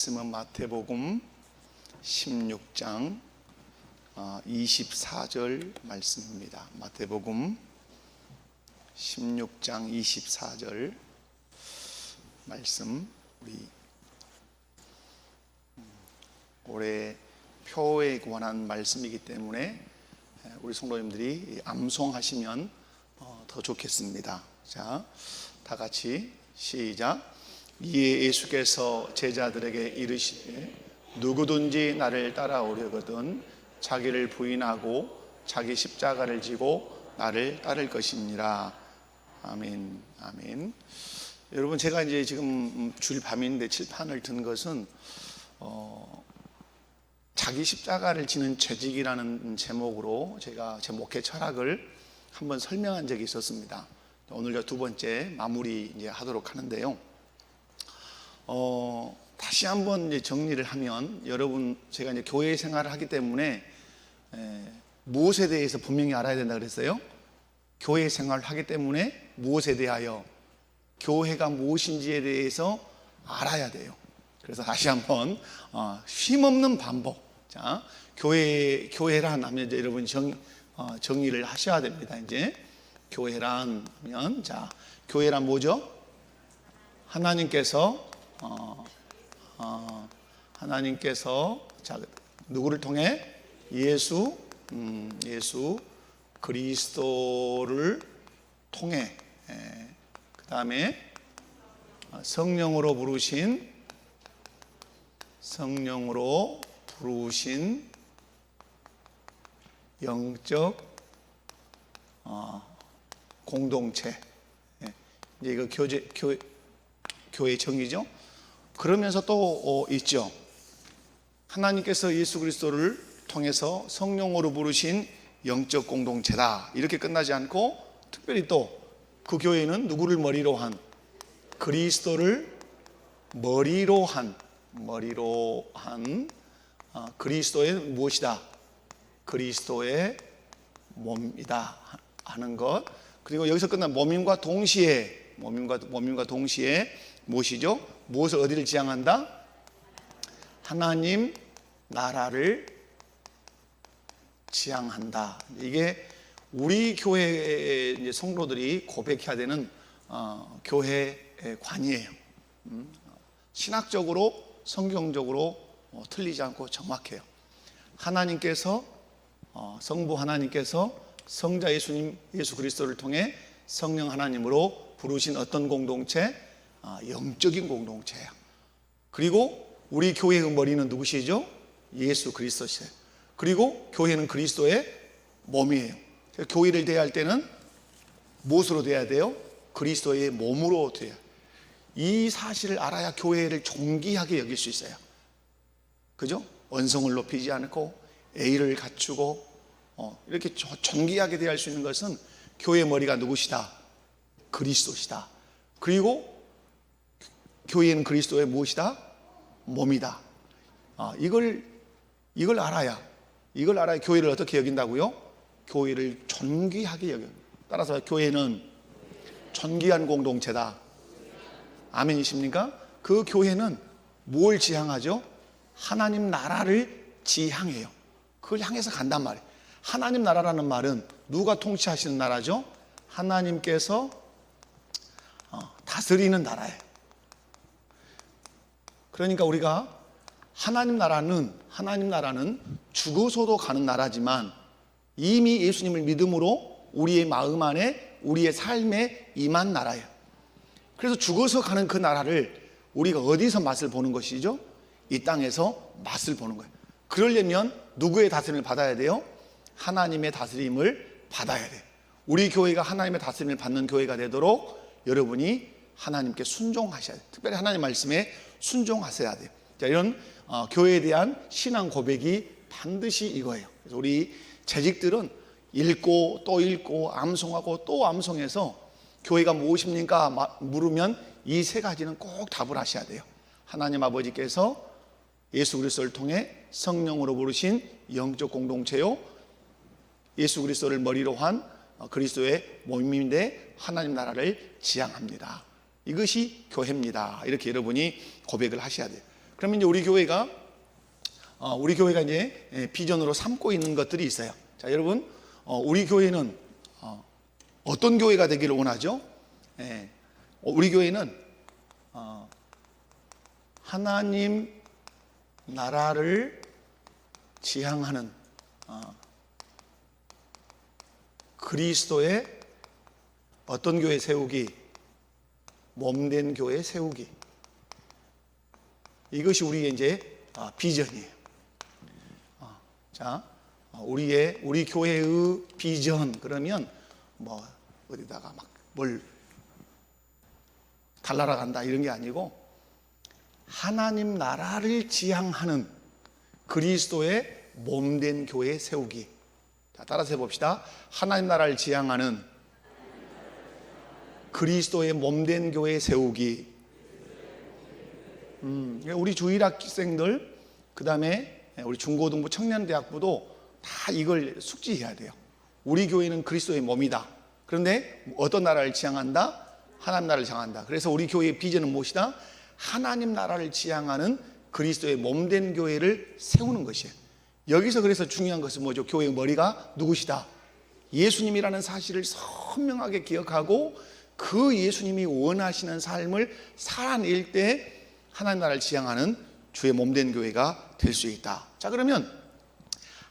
말씀은 마태복음 16장 24절 말씀입니다. 마태복음 16장 24절 말씀, 우리 올해 표에 관한 말씀이기 때문에 우리 성도님들이 암송하시면 더 좋겠습니다. 자, 다 같이 시작. 이에 예수께서 제자들에게 이르시되 누구든지 나를 따라오려거든 자기를 부인하고 자기 십자가를 지고 나를 따를 것이니라. 아멘. 아멘. 여러분, 제가 이제 지금 주일 밤인데 칠판을 든 것은 자기 십자가를 지는 죄직이라는 제목으로 제가 제 목회 철학을 한번 설명한 적이 있었습니다. 오늘 두 번째 마무리 이제 하도록 하는데요. 다시 한번 이제 정리를 하면, 여러분, 제가 이제 교회 생활을 하기 때문에 무엇에 대해서 분명히 알아야 된다 그랬어요? 교회 생활을 하기 때문에 무엇에 대하여, 교회가 무엇인지에 대해서 알아야 돼요. 그래서 다시 한번 쉼없는 반복. 자, 교회란 하면 이제 여러분 정리를 하셔야 됩니다. 이제 교회란 하면, 자, 교회란 뭐죠? 하나님께서 자, 누구를 통해? 예수 그리스도를 통해, 그 다음에 성령으로 부르신 영적 공동체. 이제 이거 교회 정의죠. 그러면서 또 있죠. 하나님께서 예수 그리스도를 통해서 성령으로 부르신 영적 공동체다. 이렇게 끝나지 않고 특별히 또 그 교회는 누구를 머리로 한? 그리스도를 머리로 한 그리스도의 무엇이다? 그리스도의 몸이다 하는 것. 그리고 여기서 끝난 몸임과 동시에 무엇이죠? 무엇을 어디를 지향한다? 하나님 나라를 지향한다. 이게 우리 교회 성도들이 고백해야 되는 교회 관이에요. 신학적으로, 성경적으로 틀리지 않고 정확해요. 하나님께서, 성부 하나님께서 성자 예수 그리스도를 통해 성령 하나님으로 부르신 어떤 공동체? 영적인 공동체예요. 그리고 우리 교회의 머리는 누구시죠? 예수 그리스도시에요. 그리고 교회는 그리스도의 몸이에요. 교회를 대할 때는 무엇으로 대해야 돼요? 그리스도의 몸으로 대해야 돼요. 이 사실을 알아야 교회를 존귀하게 여길 수 있어요. 그죠? 원성을 높이지 않고 A를 갖추고 이렇게 존귀하게 대할 수 있는 것은 교회의 머리가 누구시다? 그리스도시다. 그리고 교회는 그리스도의 무엇이다? 몸이다. 이걸 알아야 교회를 어떻게 여긴다고요? 교회를 존귀하게 여겨. 따라서 교회는 존귀한 공동체다. 아멘이십니까? 그 교회는 뭘 지향하죠? 하나님 나라를 지향해요. 그걸 향해서 간단 말이에요. 하나님 나라라는 말은 누가 통치하시는 나라죠? 하나님께서 다스리는 나라예요. 그러니까 우리가 하나님 나라는 죽어서도 가는 나라지만 이미 예수님을 믿음으로 우리의 마음 안에, 우리의 삶에 임한 나라예요. 그래서 죽어서 가는 그 나라를 우리가 어디서 맛을 보는 것이죠? 이 땅에서 맛을 보는 거예요. 그러려면 누구의 다스림을 받아야 돼요? 하나님의 다스림을 받아야 돼요. 우리 교회가 하나님의 다스림을 받는 교회가 되도록 여러분이 하나님께 순종하셔야 돼요. 특별히 하나님 말씀에 순종하셔야 돼요. 자, 이런 교회에 대한 신앙 고백이 반드시 이거예요. 그래서 우리 재직들은 읽고 또 읽고 암송하고 또 암송해서 교회가 무엇입니까? 물으면 이 세 가지는 꼭 답을 하셔야 돼요. 하나님 아버지께서 예수 그리스도를 통해 성령으로 부르신 영적 공동체요, 예수 그리스도를 머리로 한 그리스도의 몸인데 하나님 나라를 지향합니다. 이것이 교회입니다. 이렇게 여러분이 고백을 하셔야 돼요. 그러면 이제 우리 교회가 이제 비전으로 삼고 있는 것들이 있어요. 자, 여러분, 우리 교회는 어떤 교회가 되기를 원하죠? 우리 교회는 하나님 나라를 지향하는 그리스도의 어떤 교회 세우기? 몸된 교회 세우기. 이것이 우리의 이제 비전이에요. 자, 우리 교회의 비전 그러면 뭐 어디다가 막 뭘 달나라 간다 이런 게 아니고 하나님 나라를 지향하는 그리스도의 몸된 교회 세우기. 자, 따라서 해봅시다. 하나님 나라를 지향하는 그리스도의 몸된 교회 세우기. 우리 주일학생들, 그 다음에 우리 중고등부 청년대학부도 다 이걸 숙지해야 돼요. 우리 교회는 그리스도의 몸이다. 그런데 어떤 나라를 지향한다? 하나님 나라를 지향한다. 그래서 우리 교회의 비전은 무엇이다? 하나님 나라를 지향하는 그리스도의 몸된 교회를 세우는 것이에요. 여기서 그래서 중요한 것은 뭐죠? 교회의 머리가 누구시다? 예수님이라는 사실을 선명하게 기억하고 그 예수님이 원하시는 삶을 살아낼 때 하나님 나라를 지향하는 주의 몸된 교회가 될 수 있다. 자, 그러면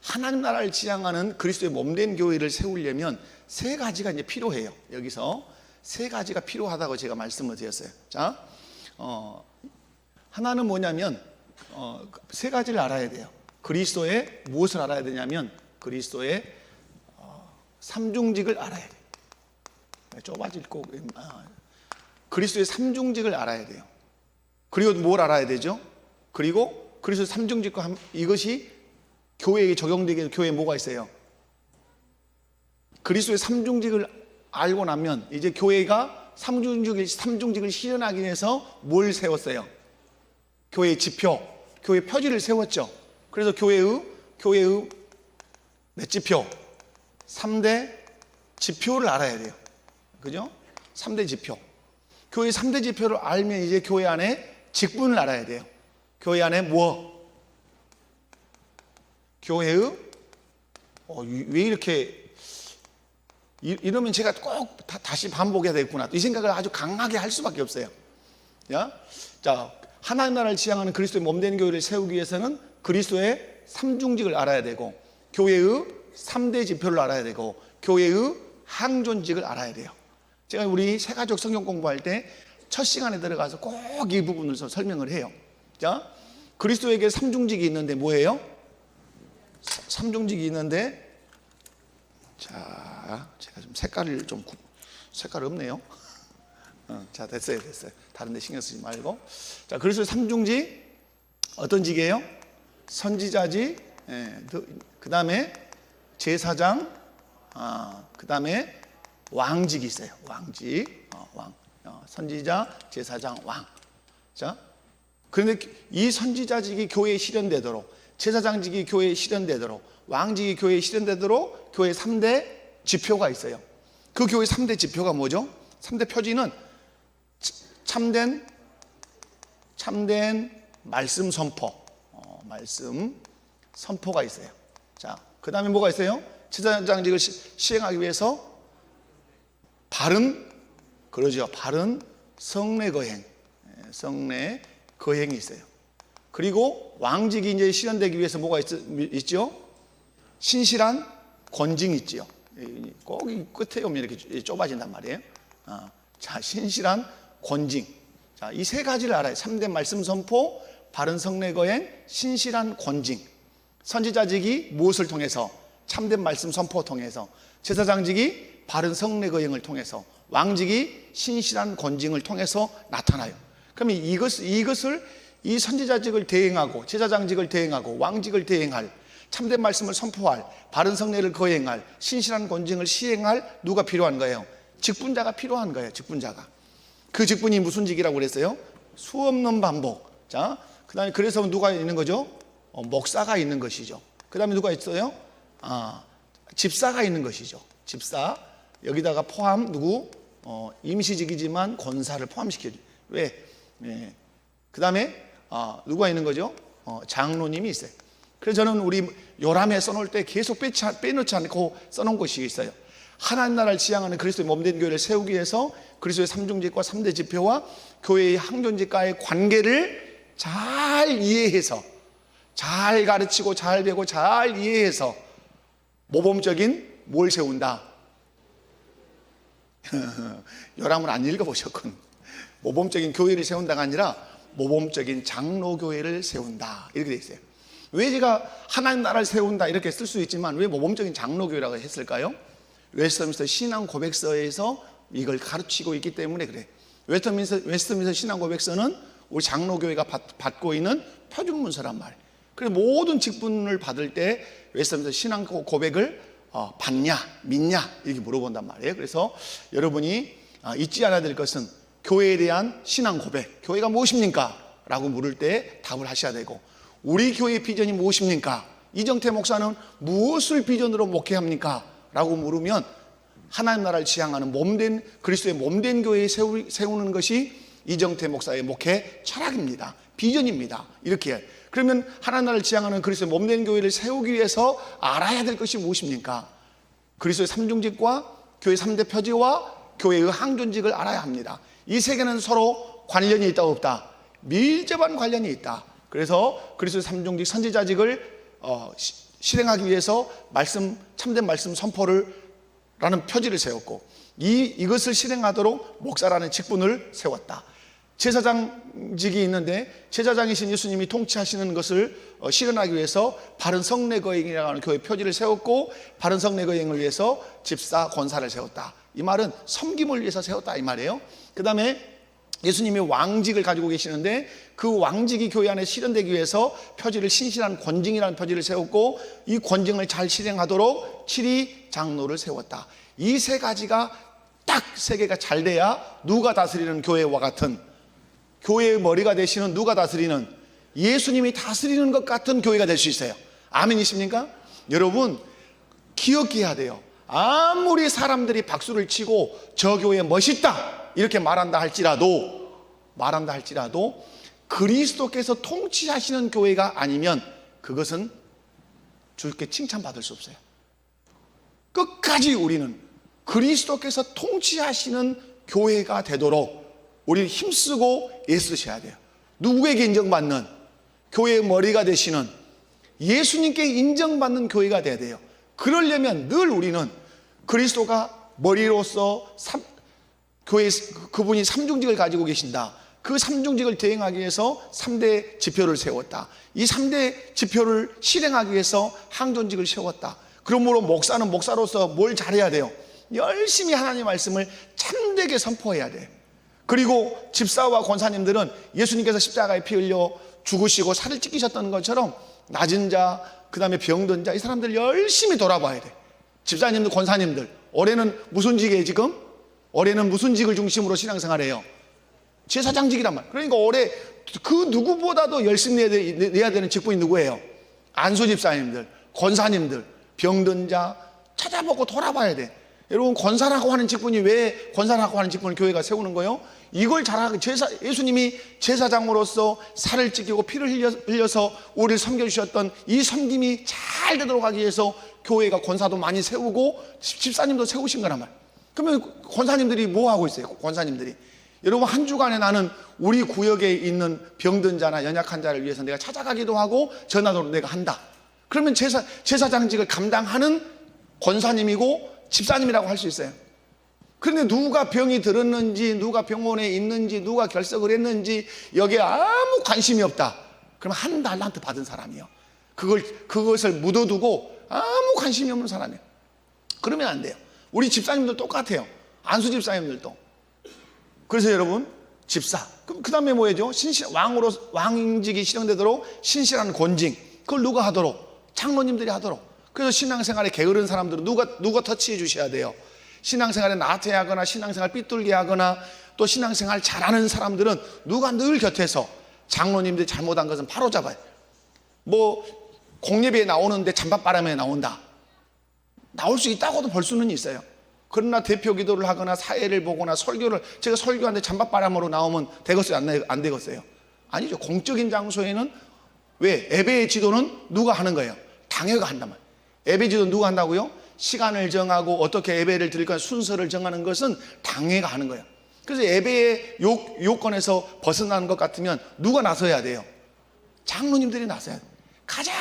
하나님 나라를 지향하는 그리스도의 몸된 교회를 세우려면 세 가지가 이제 필요해요. 여기서 세 가지가 필요하다고 제가 말씀을 드렸어요. 자, 하나는 뭐냐면 세 가지를 알아야 돼요. 그리스도의 무엇을 알아야 되냐면 그리스도의 삼중직을 알아야 돼요. 좁아질 거 그리스도의 삼중직을 알아야 돼요. 그리고 뭘 알아야 되죠? 그리고 그리스도의 삼중직과 이것이 교회에 적용되게 교회에 뭐가 있어요? 그리스도의 삼중직을 알고 나면 이제 교회가 삼중직을 실현하기 위해서 뭘 세웠어요? 교회의 지표, 교회 표지를 세웠죠. 그래서 교회의 몇 지표? 3대 지표를 알아야 돼요. 그죠? 3대 지표. 교회 3대 지표를 알면 이제 교회 안에 직분을 알아야 돼요. 교회 안에 교회의 왜 이렇게 이러면 제가 꼭 다시 반복해야 되겠구나. 이 생각을 아주 강하게 할 수밖에 없어요. 자, 하나님 나라를 지향하는 그리스도의 몸된 교회를 세우기 위해서는 그리스도의 삼중직을 알아야 되고 교회의 3대 지표를 알아야 되고 교회의 항존직을 알아야 돼요. 제가 우리 새가족 성경 공부할 때 첫 시간에 들어가서 꼭 이 부분을 설명을 해요. 자, 그리스도에게 삼중직이 있는데 뭐예요? 삼중직이 있는데, 자, 제가 좀 색깔 없네요. 자, 됐어요. 다른 데 신경 쓰지 말고. 자, 그리스도의 삼중직 어떤 직이에요? 선지자직, 그 다음에 제사장, 그 다음에 왕직이 있어요. 왕직, 선지자, 제사장, 왕. 자, 그런데 이 선지자직이 교회에 실현되도록, 제사장직이 교회에 실현되도록, 왕직이 교회에 실현되도록 교회 3대 지표가 있어요. 그 교회 3대 지표가 뭐죠? 3대 표지는 참된 말씀 선포, 말씀 선포가 있어요. 자, 그 다음에 뭐가 있어요? 제사장직을 시행하기 위해서 바른 성례 거행이 있어요. 그리고 왕직이 이제 실현되기 위해서 뭐가 있죠? 신실한 권징이 있죠. 꼭 끝에 오면 이렇게 좁아진단 말이에요. 자, 신실한 권징. 자, 이 세 가지를 알아요. 3대 말씀 선포, 바른 성례 거행, 신실한 권징. 선지자직이 무엇을 통해서? 참된 말씀 선포 통해서. 제사장직이 바른 성례 거행을 통해서. 왕직이 신실한 권징을 통해서 나타나요. 그러면 이것을 이 선지자직을 대행하고 제사장직을 대행하고 왕직을 대행할 참된 말씀을 선포할 바른 성례를 거행할 신실한 권징을 시행할 누가 필요한 거예요? 직분자가 필요한 거예요. 직분자가. 그 직분이 무슨 직이라고 그랬어요? 수없는 반복. 자, 그 다음에 그래서 누가 있는 거죠? 목사가 있는 것이죠. 그 다음에 누가 있어요? 집사가 있는 것이죠. 집사. 여기다가 포함 임시직이지만 권사를 포함시켜줘. 왜? 그 다음에 누가 있는 거죠? 장로님이 있어요. 그래서 저는 우리 요람에 써놓을 때 계속 빼놓지 않고 써놓은 것이 있어요. 하나님 나라를 지향하는 그리스도의 몸된 교회를 세우기 위해서 그리스도의 삼중직과 3대 지표와 교회의 항존직과의 관계를 잘 이해해서, 잘 가르치고 잘 배우고 잘 이해해서 모범적인 뭘 세운다. 요람을 안 읽어보셨군. 모범적인 교회를 세운다가 아니라 모범적인 장로교회를 세운다, 이렇게 돼 있어요. 왜 제가 하나님 나라를 세운다 이렇게 쓸 수 있지만 왜 모범적인 장로교회라고 했을까요? 웨스트민스터 신앙 고백서에서 이걸 가르치고 있기 때문에 그래. 웨스트민스터 신앙 고백서는 우리 장로교회가 받고 있는 표준문서란 말이에요. 그래서 모든 직분을 받을 때 웨스트민스터 신앙 고백을 받냐 믿냐 이렇게 물어본단 말이에요. 그래서 여러분이 잊지 않아야 될 것은 교회에 대한 신앙 고백, 교회가 무엇입니까? 라고 물을 때 답을 하셔야 되고, 우리 교회의 비전이 무엇입니까? 이정태 목사는 무엇을 비전으로 목회합니까? 라고 물으면 하나님 나라를 지향하는 몸된 그리스도의 몸된 교회에 세우는 것이 이정태 목사의 목회 철학입니다. 비전입니다. 이렇게. 그러면 하나님 나라를 지향하는 그리스도의 몸된 교회를 세우기 위해서 알아야 될 것이 무엇입니까? 그리스도의 삼중직과 교회 3대 표지와 교회의 항존직을 알아야 합니다. 이 세 개는 서로 관련이 있다 없다? 밀접한 관련이 있다. 그래서 그리스도의 삼중직 선지자직을 실행하기 위해서 참된 말씀 선포를 라는 표지를 세웠고, 이것을 실행하도록 목사라는 직분을 세웠다. 제사장직이 있는데 제사장이신 예수님이 통치하시는 것을 실현하기 위해서 바른 성례 거행이라고 하는 교회 표지를 세웠고, 바른 성례 거행을 위해서 집사 권사를 세웠다. 이 말은 섬김을 위해서 세웠다 이 말이에요. 그 다음에 예수님이 왕직을 가지고 계시는데 그 왕직이 교회 안에 실현되기 위해서 표지를 신실한 권징이라는 표지를 세웠고, 이 권징을 잘 실행하도록 7위 장로를 세웠다. 이 세 가지가 딱 세 개가 잘 돼야 누가 다스리는 교회와 같은, 교회의 머리가 되시는 누가 다스리는, 예수님이 다스리는 것 같은 교회가 될 수 있어요. 아멘이십니까? 여러분 기억해야 돼요. 아무리 사람들이 박수를 치고 저 교회 멋있다 이렇게 말한다 할지라도 그리스도께서 통치하시는 교회가 아니면 그것은 주께 칭찬받을 수 없어요. 끝까지 우리는 그리스도께서 통치하시는 교회가 되도록 우리는 힘쓰고 애쓰셔야 돼요. 누구에게 인정받는, 교회의 머리가 되시는 예수님께 인정받는 교회가 돼야 돼요. 그러려면 늘 우리는 그리스도가 머리로서 그분이 삼중직을 가지고 계신다. 그 삼중직을 대행하기 위해서 3대 지표를 세웠다. 이 3대 지표를 실행하기 위해서 항존직을 세웠다. 그러므로 목사는 목사로서 뭘 잘해야 돼요? 열심히 하나님의 말씀을 참되게 선포해야 돼. 그리고 집사와 권사님들은 예수님께서 십자가에 피 흘려 죽으시고 살을 찢기셨던 것처럼 낮은 자, 그 다음에 병든 자, 이 사람들 열심히 돌아봐야 돼. 집사님들, 권사님들, 올해는 무슨 직이에요 지금? 올해는 무슨 직을 중심으로 신앙생활해요? 제사장직이란 말. 그러니까 올해 그 누구보다도 열심히 내야 되는 직분이 누구예요? 안수 집사님들, 권사님들, 병든 자 찾아보고 돌아봐야 돼. 여러분 권사라고 하는 직분이 왜 권사라고 하는 직분을 교회가 세우는 거예요? 이걸 잘하고 예수님이 제사장으로서 살을 찢기고 피를 흘려서 우리를 섬겨주셨던 이 섬김이 잘 되도록 하기 위해서 교회가 권사도 많이 세우고 집사님도 세우신 거란 말이에요. 그러면 권사님들이 뭐 하고 있어요? 권사님들이 여러분 한 주간에 나는 우리 구역에 있는 병든 자나 연약한 자를 위해서 내가 찾아가기도 하고 전화도 내가 한다. 그러면 제사장직을 감당하는 권사님이고 집사님이라고 할 수 있어요. 그런데 누가 병이 들었는지, 누가 병원에 있는지, 누가 결석을 했는지 여기에 아무 관심이 없다. 그럼 한 달란트 받은 사람이요. 그것을 묻어두고 아무 관심이 없는 사람이에요. 그러면 안 돼요. 우리 집사님들 똑같아요. 안수 집사님들도. 그래서 여러분 집사. 그 다음에 뭐예요? 왕직이 실현되도록 신실한 권징. 그걸 누가 하도록? 장로님들이 하도록. 그래서 신앙생활에 게으른 사람들은 누가 터치해 주셔야 돼요. 신앙생활에 나태하거나 신앙생활 삐뚤게 하거나 또 신앙생활 잘하는 사람들은 누가 늘 곁에서 장로님들이 잘못한 것은 바로 잡아요. 뭐 공예배에 나오는데 잔밥바람에 나온다. 나올 수 있다고도 볼 수는 있어요. 그러나 대표 기도를 하거나 사회를 보거나 설교를 제가 설교하는데 잔밥바람으로 나오면 되겠어요? 안 되겠어요? 아니죠. 공적인 장소에는 왜? 예배의 지도는 누가 하는 거예요? 당회가 한단 말이에요. 예배 지도는 누가 한다고요? 시간을 정하고 어떻게 예배를 드릴 까 순서를 정하는 것은 당회가 하는 거예요. 그래서 예배의 요건에서 벗어나는 것 같으면 누가 나서야 돼요? 장로님들이 나서야 돼요. 가장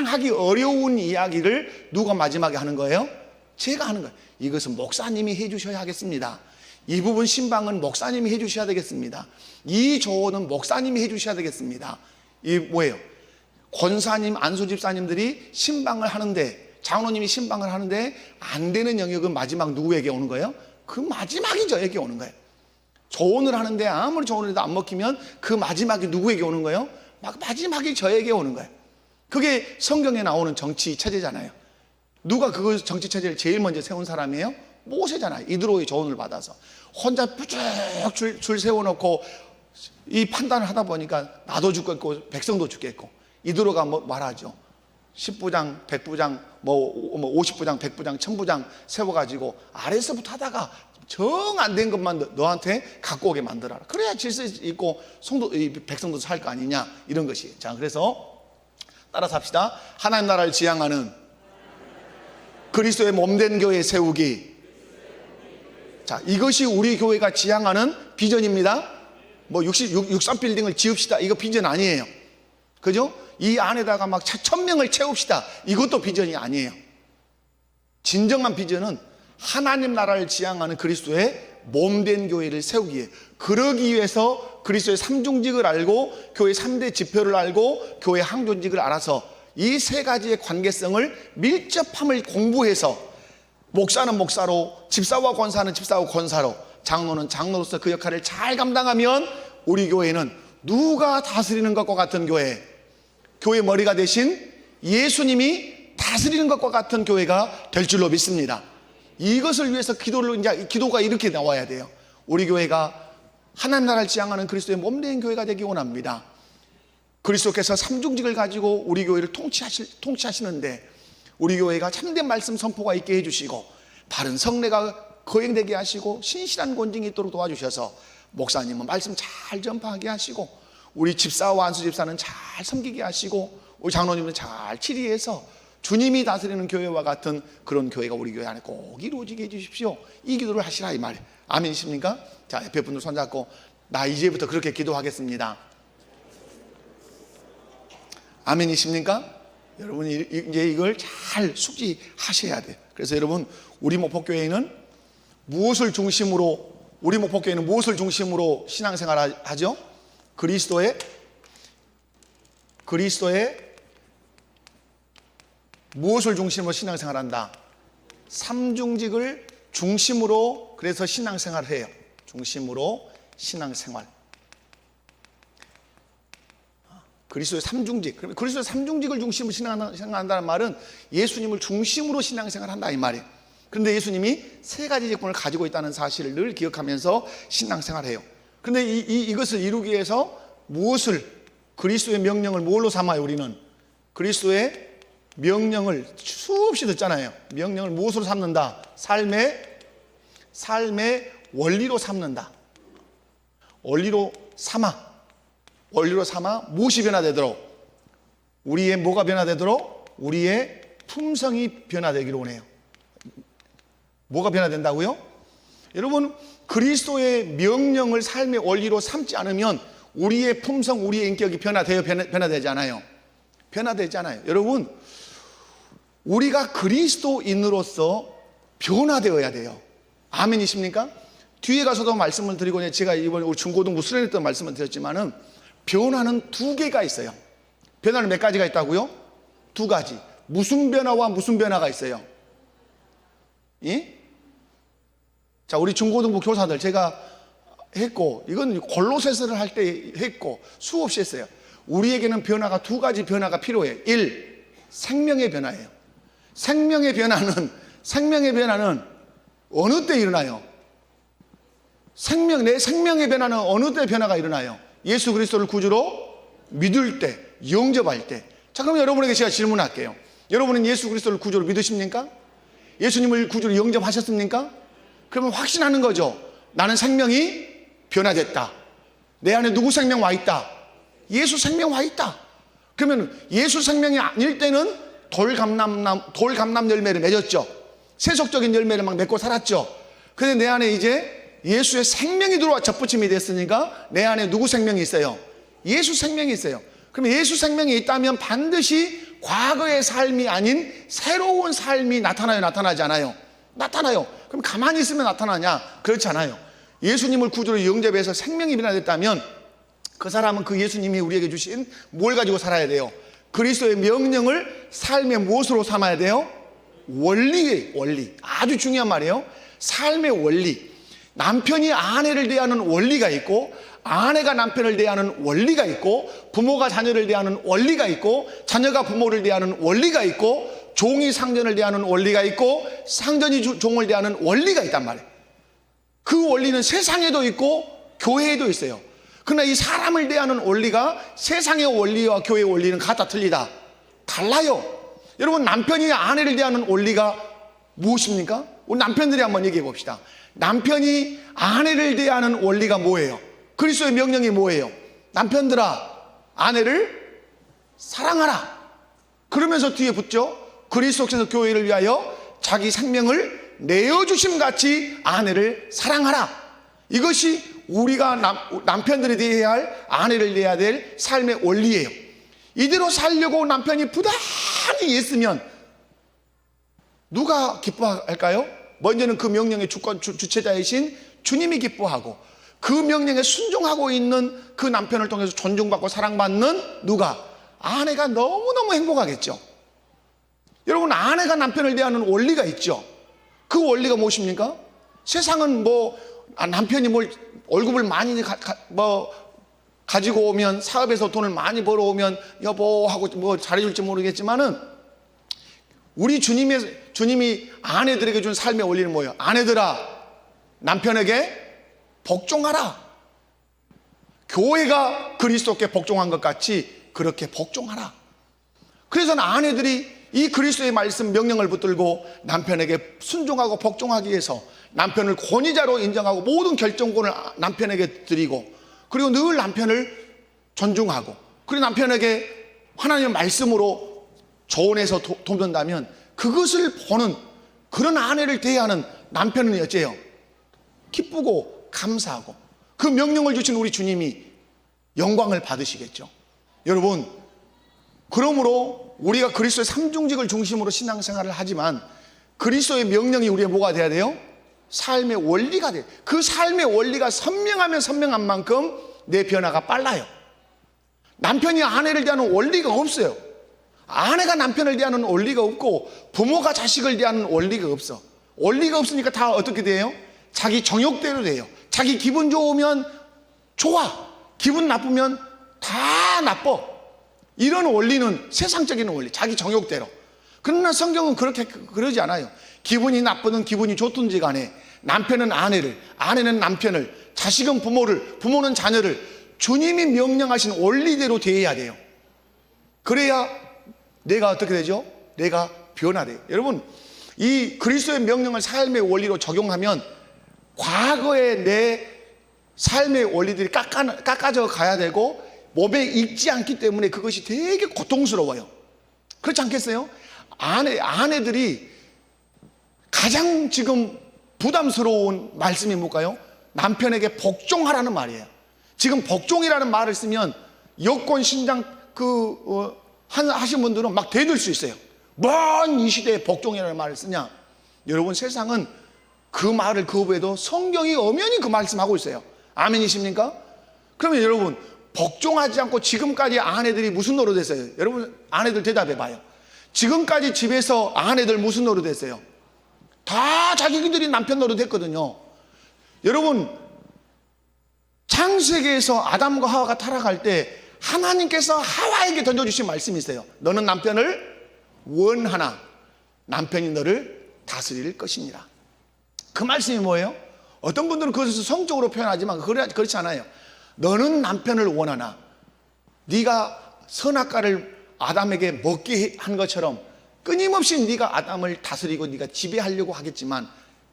하기 어려운 이야기를 누가 마지막에 하는 거예요? 제가 하는 거예요. 이것은 목사님이 해주셔야 하겠습니다. 이 부분 신방은 목사님이 해주셔야 되겠습니다. 이 조언은 목사님이 해주셔야 되겠습니다. 이 뭐예요? 권사님, 안수집사님들이 신방을 하는데, 장로님이 신방을 하는데 안 되는 영역은 마지막 누구에게 오는 거예요? 그 마지막이 저에게 오는 거예요. 조언을 하는데 아무리 조언을 해도 안 먹히면 그 마지막이 누구에게 오는 거예요? 마지막이 저에게 오는 거예요. 그게 성경에 나오는 정치 체제잖아요. 누가 그 정치 체제를 제일 먼저 세운 사람이에요? 모세잖아요. 이드로의 조언을 받아서 혼자 쭉 줄 세워놓고 이 판단을 하다 보니까 나도 죽겠고 백성도 죽겠고, 이드로가 말하죠. 10부장, 100부장, 50부장, 100부장, 1000부장 세워가지고 아래서부터 하다가 정 안 된 것만 너한테 갖고 오게 만들어라. 그래야 질서 있고 백성도 살 거 아니냐, 이런 것이에요. 자, 그래서 따라서 합시다. 하나님 나라를 지향하는 그리스도의 몸된 교회 세우기. 자, 이것이 우리 교회가 지향하는 비전입니다. 63빌딩을 지읍시다, 이거 비전 아니에요. 그죠? 이 안에다가 막 1000명을 채웁시다, 이것도 비전이 아니에요. 진정한 비전은 하나님 나라를 지향하는 그리스도의 몸된 교회를 세우기 위해, 그러기 위해서 그리스도의 삼중직을 알고 교회 3대 지표를 알고 교회 항존직을 알아서 이 세 가지의 관계성을 밀접함을 공부해서, 목사는 목사로, 집사와 권사는 집사와 권사로, 장로는 장로로서 그 역할을 잘 감당하면 우리 교회는 누가 다스리는 것과 같은 교회, 교회 머리가 되신 예수님이 다스리는 것과 같은 교회가 될 줄로 믿습니다. 이것을 위해서 기도가 이렇게 나와야 돼요. 우리 교회가 하나님 나라를 지향하는 그리스도의 몸된 교회가 되기 원합니다. 그리스도께서 삼중직을 가지고 우리 교회를 통치하시는데, 우리 교회가 참된 말씀 선포가 있게 해주시고 바른 성례가 거행되게 하시고 신실한 권징이 있도록 도와주셔서 목사님은 말씀 잘 전파하게 하시고, 우리 집사와 안수집사는 잘 섬기게 하시고, 우리 장로님은 잘 치리해서 주님이 다스리는 교회와 같은 그런 교회가 우리 교회 안에 꼭 이루어지게 해주십시오. 이 기도를 하시라, 이 말이에요. 아멘이십니까? 자, 옆에 분들 손잡고 나 이제부터 그렇게 기도하겠습니다. 아멘이십니까? 여러분이 이제 이걸 잘 숙지하셔야 돼요. 그래서 여러분, 우리 목포교회는 무엇을 중심으로 신앙생활 하죠? 그리스도의 무엇을 중심으로 신앙생활한다? 삼중직을 중심으로, 그래서 신앙생활을 해요. 중심으로 신앙생활. 그리스도의 삼중직. 그러면 그리스도의 삼중직을 중심으로 신앙한다는 말은 예수님을 중심으로 신앙생활한다, 이 말이에요. 그런데 예수님이 세 가지 직분을 가지고 있다는 사실을 늘 기억하면서 신앙생활해요. 그런데 이것을 이루기 위해서 그리스도의 명령을 뭘로 삼아요? 우리는 그리스도의 명령을 수없이 듣잖아요. 명령을 무엇으로 삼는다? 삶의 원리로 삼는다. 원리로 삼아 무엇이 변화되도록? 우리의 뭐가 변화되도록? 우리의 품성이 변화되기를 원해요. 뭐가 변화된다고요? 여러분, 그리스도의 명령을 삶의 원리로 삼지 않으면 우리의 품성, 우리의 인격이 변화되지 않아요. 변화되지 않아요. 여러분, 우리가 그리스도인으로서 변화되어야 돼요. 아멘이십니까? 뒤에 가서도 말씀을 드리고, 제가 이번에 우리 중고등부 수련회 때 말씀을 드렸지만은, 변화는 두 개가 있어요. 변화는 몇 가지가 있다고요? 두 가지. 무슨 변화와 무슨 변화가 있어요? 예? 자, 우리 중고등부 교사들 제가 했고, 이건 골로새서를 할 때 했고, 수없이 했어요. 우리에게는 변화가 두 가지 변화가 필요해요. 1. 생명의 변화예요. 생명의 변화는 어느 때 일어나요? 내 생명의 변화는 어느 때 변화가 일어나요? 예수 그리스도를 구주로 믿을 때, 영접할 때. 자, 그럼 여러분에게 제가 질문할게요. 여러분은 예수 그리스도를 구주로 믿으십니까? 예수님을 구주로 영접하셨습니까? 그러면 확신하는 거죠. 나는 생명이 변화됐다. 내 안에 누구 생명 와 있다? 예수 생명 와 있다. 그러면 예수 생명이 아닐 때는 돌감람 열매를 맺었죠. 세속적인 열매를 막 맺고 살았죠. 근데 내 안에 이제 예수의 생명이 들어와 접붙임이 됐으니까 내 안에 누구 생명이 있어요? 예수 생명이 있어요. 그럼 예수 생명이 있다면 반드시 과거의 삶이 아닌 새로운 삶이 나타나요, 나타나지 않아요? 나타나요. 그럼 가만히 있으면 나타나냐? 그렇지 않아요. 예수님을 구주로 영접해서 생명이 변화됐다면 그 사람은 그 예수님이 우리에게 주신 뭘 가지고 살아야 돼요? 그리스도의 명령을 삶의 무엇으로 삼아야 돼요? 원리예요. 원리. 아주 중요한 말이에요. 삶의 원리. 남편이 아내를 대하는 원리가 있고, 아내가 남편을 대하는 원리가 있고, 부모가 자녀를 대하는 원리가 있고, 자녀가 부모를 대하는 원리가 있고, 종이 상전을 대하는 원리가 있고, 상전이 종을 대하는 원리가 있단 말이에요. 그 원리는 세상에도 있고 교회에도 있어요. 그러나 이 사람을 대하는 원리가 세상의 원리와 교회의 원리는 같다 틀리다? 달라요. 여러분, 남편이 아내를 대하는 원리가 무엇입니까? 우리 남편들이 한번 얘기해 봅시다. 남편이 아내를 대하는 원리가 뭐예요? 그리스도의 명령이 뭐예요? 남편들아, 아내를 사랑하라. 그러면서 뒤에 붙죠. 그리스도께서 교회를 위하여 자기 생명을 내어주심 같이 아내를 사랑하라. 이것이 우리가 남편들이 대해야 할, 아내를 대해야 될 삶의 원리예요. 이대로 살려고 남편이 부단히 애쓰면 누가 기뻐할까요? 먼저는 그 명령의 주체자이신 주님이 기뻐하고, 그 명령에 순종하고 있는 그 남편을 통해서 존중받고 사랑받는 누가? 아내가 너무너무 행복하겠죠. 여러분, 아내가 남편을 대하는 원리가 있죠. 그 원리가 무엇입니까? 세상은 남편이 월급을 많이 가지고 오면, 사업에서 돈을 많이 벌어오면 여보 하고 잘해줄지 모르겠지만은, 우리 주님이 아내들에게 준 삶의 원리는 뭐예요? 아내들아, 남편에게 복종하라. 교회가 그리스도께 복종한 것 같이 그렇게 복종하라. 그래서 아내들이 이 그리스도의 말씀 명령을 붙들고 남편에게 순종하고 복종하기 위해서 남편을 권위자로 인정하고 모든 결정권을 남편에게 드리고, 그리고 늘 남편을 존중하고, 그리고 남편에게 하나님의 말씀으로 조언해서 돕는다면, 그것을 보는 그런 아내를 대하는 남편은 어째요? 기쁘고 감사하고, 그 명령을 주신 우리 주님이 영광을 받으시겠죠. 여러분, 그러므로 우리가 그리스도의 삼중직을 중심으로 신앙생활을 하지만 그리스도의 명령이 우리의 뭐가 돼야 돼요? 삶의 원리가 돼요. 그 삶의 원리가 선명하면 선명한 만큼 내 변화가 빨라요. 남편이 아내를 대하는 원리가 없어요. 아내가 남편을 대하는 원리가 없고, 부모가 자식을 대하는 원리가 없어. 원리가 없으니까 다 어떻게 돼요? 자기 정욕대로 돼요. 자기 기분 좋으면 좋아, 기분 나쁘면 다 나빠. 이런 원리는 세상적인 원리, 자기 정욕대로. 그러나 성경은 그러지 않아요. 기분이 나쁘든 기분이 좋든지 간에 남편은 아내를, 아내는 남편을, 자식은 부모를, 부모는 자녀를 주님이 명령하신 원리대로 대해야 돼요. 그래야 내가 어떻게 되죠? 내가 변화돼요. 여러분, 이 그리스도의 명령을 삶의 원리로 적용하면 과거의 내 삶의 원리들이 깎아져 가야 되고 몸에 익지 않기 때문에 그것이 되게 고통스러워요. 그렇지 않겠어요? 아내들이 가장 지금 부담스러운 말씀이 뭘까요? 남편에게 복종하라는 말이에요. 지금 복종이라는 말을 쓰면 여권 신장 하신 분들은 막 대들 수 있어요. 뭔 이 시대에 복종이라는 말을 쓰냐? 여러분, 세상은 그 말을 거부해도 성경이 엄연히 그 말씀하고 있어요. 아멘이십니까? 그러면 여러분, 복종하지 않고 지금까지 아내들이 무슨 노릇했어요? 여러분, 아내들 대답해 봐요. 지금까지 집에서 아내들 무슨 노릇했어요? 다 자기들이 남편 노릇했거든요. 여러분, 창세기에서 아담과 하와가 타락할 때 하나님께서 하와에게 던져주신 말씀이 있어요. 너는 남편을 원하나 남편이 너를 다스릴 것이니라. 그 말씀이 뭐예요? 어떤 분들은 그것을 성적으로 표현하지만 그렇지 않아요. 너는 남편을 원하나, 네가 선악과를 아담에게 먹게 한 것처럼 끊임없이 네가 아담을 다스리고 네가 지배하려고 하겠지만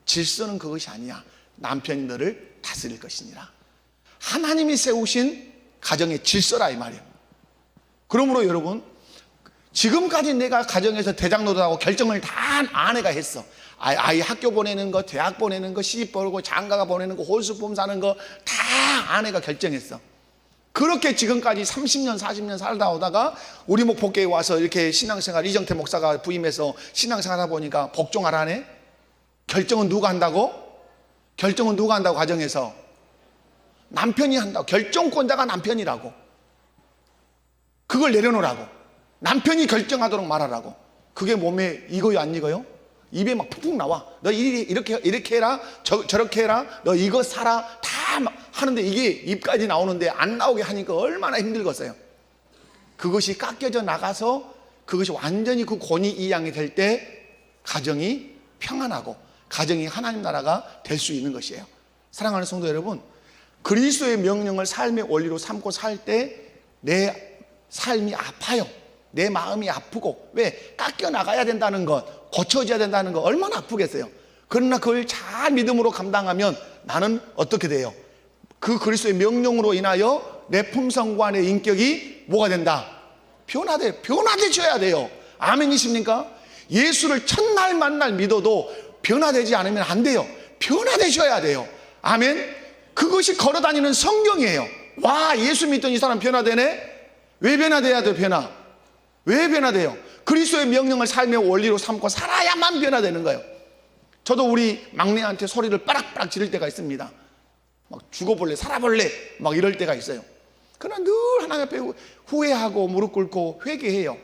질서는 그것이 아니야. 남편이 너를 다스릴 것이니라. 하나님이 세우신 가정의 질서라 이 말이에요. 그러므로 여러분, 지금까지 내가 가정에서 대장노릇하고 결정을 다 아내가 했어. 아이 학교 보내는 거, 대학 보내는 거, 시집 보내고 장가가 보내는 거, 홀수품 사는 거 다 아내가 결정했어. 그렇게 지금까지 30년 40년 살다 오다가 우리 목포교회 와서 이렇게 신앙생활, 이정태 목사가 부임해서 신앙생활 하다 보니까 복종하라네. 결정은 누가 한다고? 결정은 누가 한다고? 가정에서 남편이 한다고. 결정권자가 남편이라고. 그걸 내려놓으라고. 남편이 결정하도록 말하라고. 그게 몸에 익어요 안 익어요? 입에 막 푹푹 나와. 너 이렇게 해라, 저렇게 해라, 너 이거 사라, 다 막 하는데 이게 입까지 나오는데 안 나오게 하니까 얼마나 힘들겠어요. 그것이 깎여져 나가서 그것이 완전히 그 권위이양이 될 때 가정이 평안하고 가정이 하나님 나라가 될 수 있는 것이에요. 사랑하는 성도 여러분, 그리스도의 명령을 삶의 원리로 삼고 살 때 내 삶이 아파요. 내 마음이 아프고. 왜? 깎여 나가야 된다는 것, 고쳐져야 된다는 것 얼마나 아프겠어요. 그러나 그걸 잘 믿음으로 감당하면 나는 어떻게 돼요? 그 그리스도의 명령으로 인하여 내 품성과 내 인격이 뭐가 된다? 변화되셔야 돼요. 아멘이십니까? 예수를 첫날 만날 믿어도 변화되지 않으면 안 돼요. 변화되셔야 돼요. 아멘. 그것이 걸어다니는 성경이에요. 와, 예수 믿던 이 사람 변화되네? 왜 변화돼야 돼요? 왜 변화돼요? 그리스도의 명령을 삶의 원리로 삼고 살아야만 변화되는 거예요. 저도 우리 막내한테 소리를 빠락빠락 지를 때가 있습니다. 막 죽어볼래, 살아볼래, 막 이럴 때가 있어요. 그러나 늘 하나님 앞에 후회하고 무릎 꿇고 회개해요.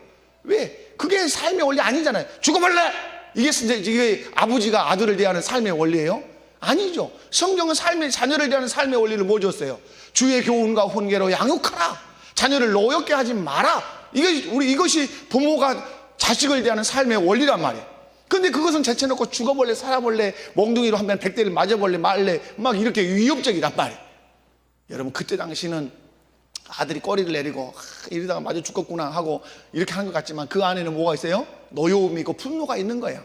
왜? 그게 삶의 원리 아니잖아요. 죽어볼래? 이게 아버지가 아들을 대하는 삶의 원리예요? 아니죠. 성경은 자녀를 대하는 삶의 원리를 뭐 줬어요? 주의 교훈과 훈계로 양육하라. 자녀를 노엽게 하지 마라. 이것이 부모가 자식을 대하는 삶의 원리란 말이에요. 근데 그것은 제쳐놓고 죽어볼래, 살아볼래, 몽둥이로 하면 100대를 맞아볼래, 말래, 막 이렇게 위협적이란 말이에요. 여러분, 그때 당시는 아들이 꼬리를 내리고 이러다가 맞아 죽겠구나 하고 이렇게 하는 것 같지만 그 안에는 뭐가 있어요? 노여움이 있고 분노가 있는 거예요.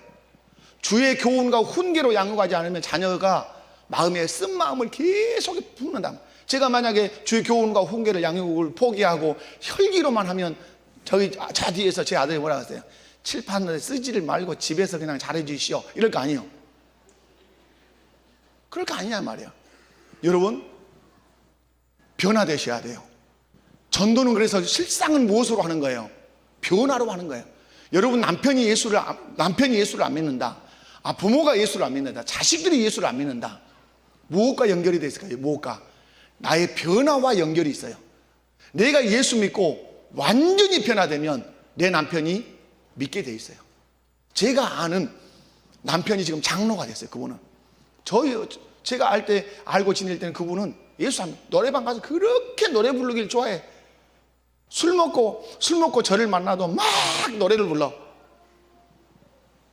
주의 교훈과 훈계로 양육하지 않으면 자녀가 마음에 쓴 마음을 계속 품는다. 제가 만약에 주의 교훈과 훈계를 양육을 포기하고 혈기로만 하면 저 뒤에서 제 아들이 뭐라고 했어요? 칠판에 쓰지를 말고 집에서 그냥 잘해 주시오, 이럴 거 아니에요. 그럴 거 아니냐 말이에요. 여러분, 변화되셔야 돼요. 전도는 그래서 실상은 무엇으로 하는 거예요? 변화로 하는 거예요. 여러분, 남편이 예수를 안 믿는다. 부모가 예수를 안 믿는다. 자식들이 예수를 안 믿는다. 무엇과 연결이 되어 있을까요? 무엇과? 나의 변화와 연결이 있어요. 내가 예수 믿고 완전히 변화되면 내 남편이 믿게 돼 있어요. 제가 아는 남편이 지금 장로가 됐어요. 그분은 제가 알고 지낼 때는 그분은 예수 안 믿고 노래방 가서 그렇게 노래 부르길 좋아해. 술 먹고 저를 만나도 막 노래를 불러.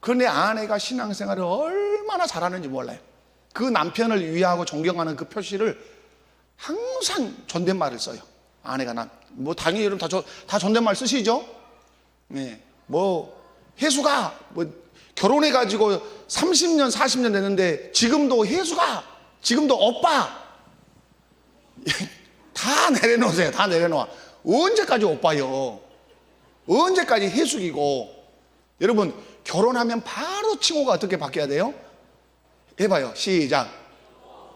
그런데 아내가 신앙생활을 얼마나 잘하는지 몰라요. 그 남편을 위하고 존경하는 그 표시를 항상 존댓말을 써요. 아내가 뭐 당연히 여러분 다 존댓말 쓰시죠? 네. 혜수가 결혼해가지고 30년 40년 됐는데 지금도 혜수가, 지금도 오빠 다 내려놓으세요. 다 내려놓아. 언제까지 오빠요? 언제까지 혜숙이고? 여러분, 결혼하면 바로 칭호가 어떻게 바뀌어야 돼요? 해봐요. 시작.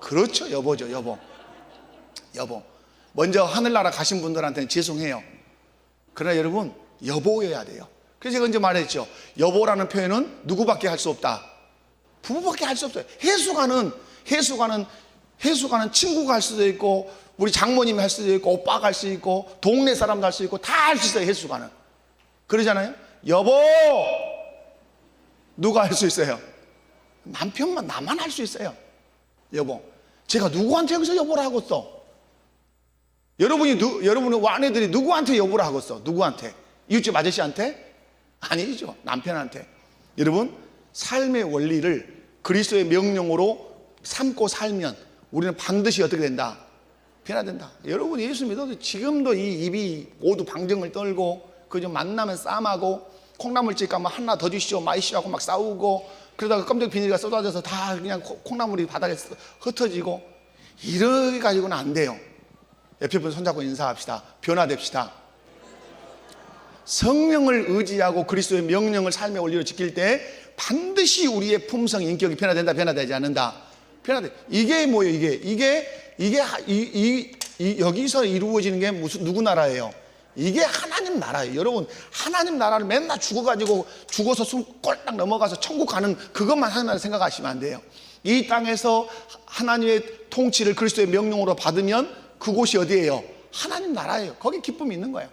그렇죠. 여보죠. 여보. 먼저 하늘나라 가신 분들한테는 죄송해요. 그러나 여러분, 여보여야 돼요. 그래서 제가 언제 말했죠. 여보라는 표현은 누구밖에 할 수 없다. 부부밖에 할 수 없어요. 해수가는 친구가 할 수도 있고, 우리 장모님이 할 수도 있고, 오빠가 할 수 있고, 동네 사람도 할 수 있고, 다 할 수 있어요. 해수가는. 그러잖아요. 여보! 누가 할 수 있어요? 나만 할 수 있어요. 여보. 제가 누구한테 여기서 여보라 하고 있어? 여러분의 아내들이 누구한테 여보라 하고 있어? 누구한테? 이웃집 아저씨한테? 아니죠. 남편한테. 여러분, 삶의 원리를 그리스도의 명령으로 삼고 살면 우리는 반드시 어떻게 된다? 변화된다. 여러분, 예수 믿어도 지금도 이 입이 모두 방정을 떨고 그저 만나면 싸움하고 콩나물집 가면 하나 더 주시오 마이시오 하고 막 싸우고 그러다가 깜짝 비닐가 쏟아져서 다 그냥 콩나물이 바닥에 흩어지고 이래 가지고는 안 돼요. 옆에 분 손잡고 인사합시다. 변화됩시다. 성령을 의지하고 그리스도의 명령을 삶의 원리로 지킬 때 반드시 우리의 품성, 인격이 변화된다, 변화되지 않는다. 변화돼. 이게 뭐예요? 이게 여기서 이루어지는 게 무슨 누구 나라예요? 이게 하나님 나라예요. 여러분, 하나님 나라를 맨날 죽어서 숨 꼴딱 넘어가서 천국 가는 그것만 하나님 나라 생각하시면 안 돼요. 이 땅에서 하나님의 통치를 그리스도의 명령으로 받으면 그곳이 어디예요? 하나님 나라예요. 거기 기쁨이 있는 거예요.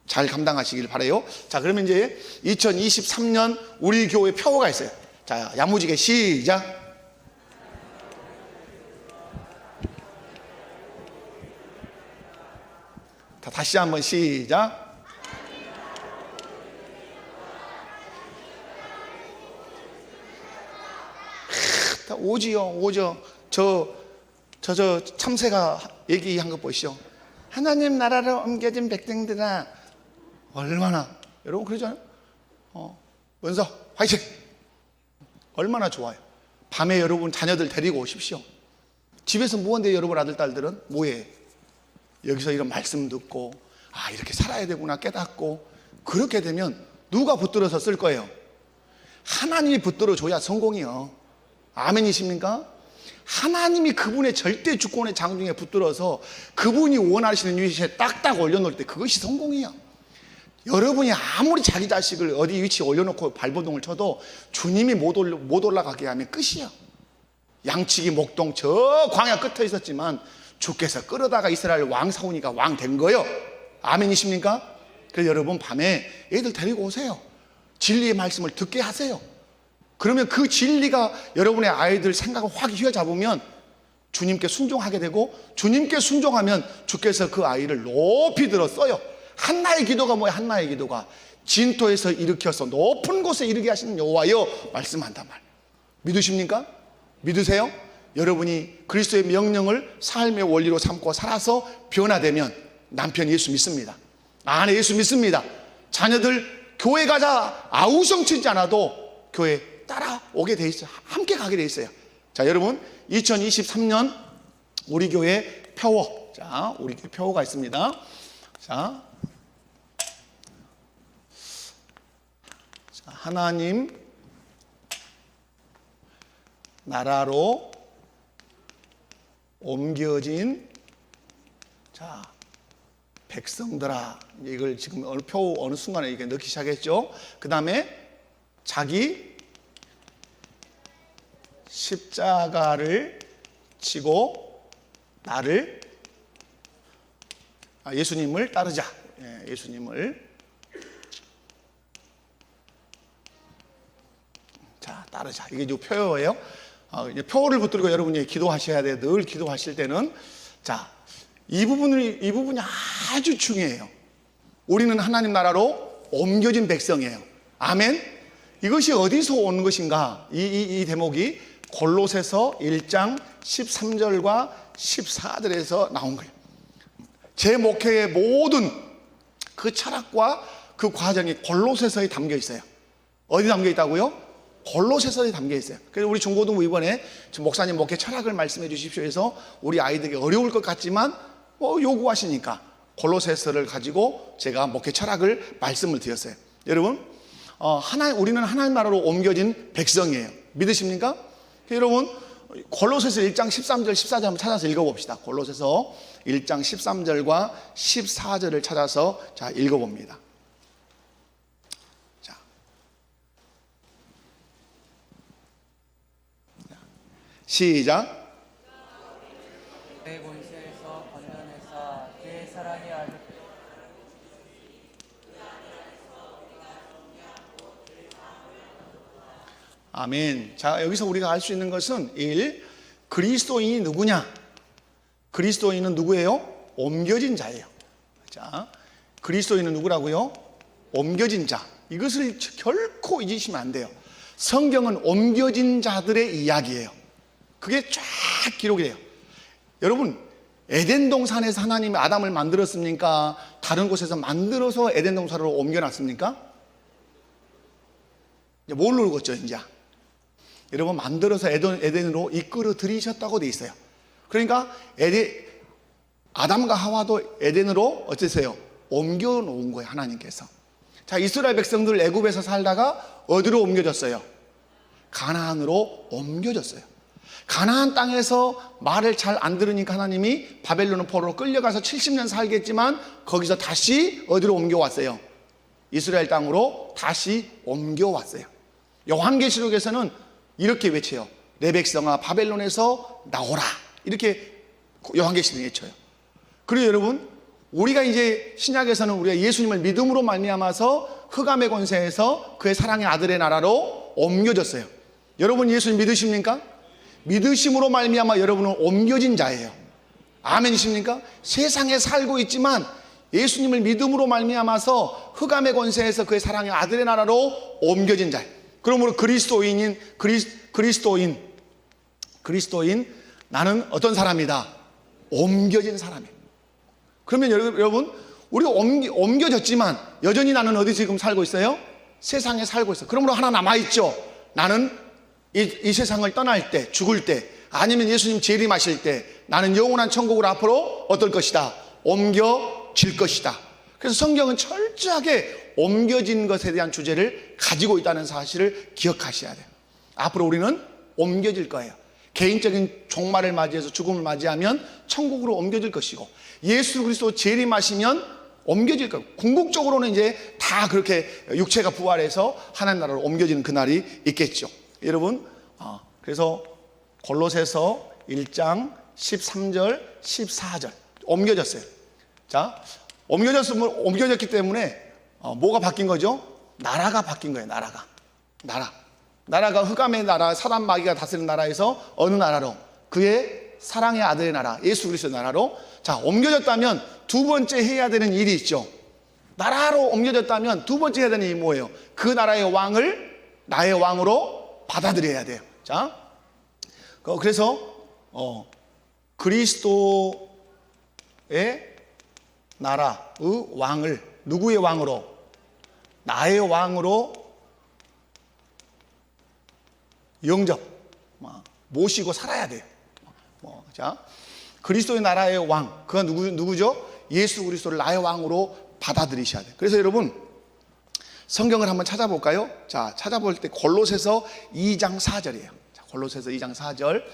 잘 감당하시길 바라요. 자, 그러면 이제 2023년 우리 교회 표어가 있어요. 자, 야무지게 시작. 다시 한번 시작. 오죠. 저 참새가 얘기한 거 보시죠. 하나님 나라로 옮겨진 백성들아, 얼마나, 여러분 그러잖아요. 원서 화이팅. 얼마나 좋아요. 밤에 여러분 자녀들 데리고 오십시오. 집에서 뭐한데 여러분 아들 딸들은 뭐해? 여기서 이런 말씀 듣고 이렇게 살아야 되구나 깨닫고, 그렇게 되면 누가 붙들어서 쓸 거예요? 하나님이 붙들어 줘야 성공이요. 아멘이십니까? 하나님이 그분의 절대 주권의 장중에 붙들어서 그분이 원하시는 위치에 딱딱 올려놓을 때 그것이 성공이에요. 여러분이 아무리 자기 자식을 어디 위치에 올려놓고 발버둥을 쳐도 주님이 못 올라가게 하면 끝이에요. 양치기 목동 저 광야 끝에 있었지만 주께서 끌어다가 이스라엘 왕 사오니까 왕 된 거예요. 아멘이십니까? 그래서 여러분 밤에 애들 데리고 오세요. 진리의 말씀을 듣게 하세요. 그러면 그 진리가 여러분의 아이들 생각을 확 휘어잡으면 주님께 순종하게 되고, 주님께 순종하면 주께서 그 아이를 높이 들어 써요. 한나의 기도가 뭐예요? 한나의 기도가 진토에서 일으켜서 높은 곳에 이르게 하시는 여호와여 말씀한단 말. 믿으십니까? 믿으세요? 여러분이 그리스도의 명령을 삶의 원리로 삼고 살아서 변화되면 남편 예수 믿습니다. 아내 예수 믿습니다. 자녀들 교회 가자 아우성치지 않아도 교회 따라오게 돼 있어요. 함께 가게 돼 있어요. 자, 여러분 2023년 우리 교회 표어. 자, 우리 교회 표어가 있습니다. 자, 하나님 나라로 옮겨진 자 백성들아. 이걸 지금 어느 순간에 이게 넣기 시작했죠. 그 다음에 자기 십자가를 지고 나를 예수님을 따르자. 예수님을 따르자. 이게 이제 표어예요. 표어를 붙들고 여러분이 기도하셔야 돼요. 늘 기도하실 때는. 자, 이 부분이 아주 중요해요. 우리는 하나님 나라로 옮겨진 백성이에요. 아멘. 이것이 어디서 오는 것인가? 이 대목이 골로새서 1장 13절과 14절에서 나온 거예요. 제 목회의 모든 그 철학과 그 과정이 골로새서에 담겨 있어요. 어디 담겨 있다고요? 골로새서에 담겨 있어요. 그래서 우리 중고등부 이번에 목사님 목회 철학을 말씀해 주십시오 해서 우리 아이들에게 어려울 것 같지만 요구하시니까 골로새서를 가지고 제가 목회 철학을 말씀을 드렸어요. 여러분, 우리는 하나님 나라로 옮겨진 백성이에요. 믿으십니까? 여러분, 골로새서 1장 13절 14절 한번 찾아서 읽어봅시다. 골로새서 1장 13절과 14절을 찾아서 자 읽어봅니다. 시작. 내 권세에서 건너내사 그의 사랑이 아주 아멘. 자, 여기서 우리가 알 수 있는 것은 1. 그리스도인이 누구냐? 그리스도인은 누구예요? 옮겨진 자예요. 자, 그리스도인은 누구라고요? 옮겨진 자. 이것을 결코 잊으시면 안 돼요. 성경은 옮겨진 자들의 이야기예요. 그게 쫙 기록이 돼요. 여러분, 에덴 동산에서 하나님이 아담을 만들었습니까? 다른 곳에서 만들어서 에덴 동산으로 옮겨놨습니까? 이제 뭘로 읽었죠, 이제? 여러분, 만들어서 에덴으로 이끌어 들이셨다고 돼 있어요. 그러니까 아담과 하와도 에덴으로 어째서요? 옮겨 놓은 거예요, 하나님께서. 자, 이스라엘 백성들 애굽에서 살다가 어디로 옮겨졌어요? 가나안으로 옮겨졌어요. 가나안 땅에서 말을 잘 안 들으니까 하나님이 바벨론 포로로 끌려가서 70년 살겠지만 거기서 다시 어디로 옮겨왔어요? 이스라엘 땅으로 다시 옮겨왔어요. 요한계시록에서는 이렇게 외쳐요. 내 백성아 바벨론에서 나오라, 이렇게 요한계시록에 외쳐요. 그리고 여러분, 우리가 이제 신약에서는 우리가 예수님을 믿음으로 말미암아서 흑암의 권세에서 그의 사랑의 아들의 나라로 옮겨졌어요. 여러분 예수님 믿으십니까? 믿으심으로 말미암아 여러분은 옮겨진 자예요. 아멘이십니까? 세상에 살고 있지만 예수님을 믿음으로 말미암아서 흑암의 권세에서 그의 사랑의 아들의 나라로 옮겨진 자예요. 그러므로 그리스도인 나는 어떤 사람이다? 옮겨진 사람이에요. 그러면 여러분, 우리가 옮겨졌지만 여전히 나는 어디 지금 살고 있어요? 세상에 살고 있어요. 그러므로 하나 남아있죠. 나는 이 세상을 떠날 때, 죽을 때, 아니면 예수님 재림하실 때 나는 영원한 천국으로 앞으로 어떨 것이다? 옮겨질 것이다. 그래서 성경은 철저하게 옮겨진 것에 대한 주제를 가지고 있다는 사실을 기억하셔야 돼요. 앞으로 우리는 옮겨질 거예요. 개인적인 종말을 맞이해서 죽음을 맞이하면 천국으로 옮겨질 것이고, 예수 그리스도 재림하시면 옮겨질 거예요. 궁극적으로는 이제 다 그렇게 육체가 부활해서 하나님 나라로 옮겨지는 그날이 있겠죠. 여러분, 그래서 골로새서 1장 13절 14절 옮겨졌어요. 자, 옮겨졌기 때문에 뭐가 바뀐 거죠? 나라가 바뀐 거예요. 나라가 흑암의 나라, 사단 마귀가 다스리는 나라에서 어느 나라로? 그의 사랑의 아들의 나라, 예수 그리스도의 나라로. 자, 옮겨졌다면 두 번째 해야 되는 일이 있죠. 나라로 옮겨졌다면 두 번째 해야 되는 일이 뭐예요? 그 나라의 왕을 나의 왕으로 받아들여야 돼요. 자, 그래서 그리스도의 나라의 왕을 누구의 왕으로? 나의 왕으로 영접, 모시고 살아야 돼요. 자, 그리스도의 나라의 왕, 그가 누구죠? 예수 그리스도를 나의 왕으로 받아들이셔야 돼요. 그래서 여러분, 성경을 한번 찾아볼까요? 자, 찾아볼 때 골로새서 2장 4절이에요. 자, 골로새서 2장 4절.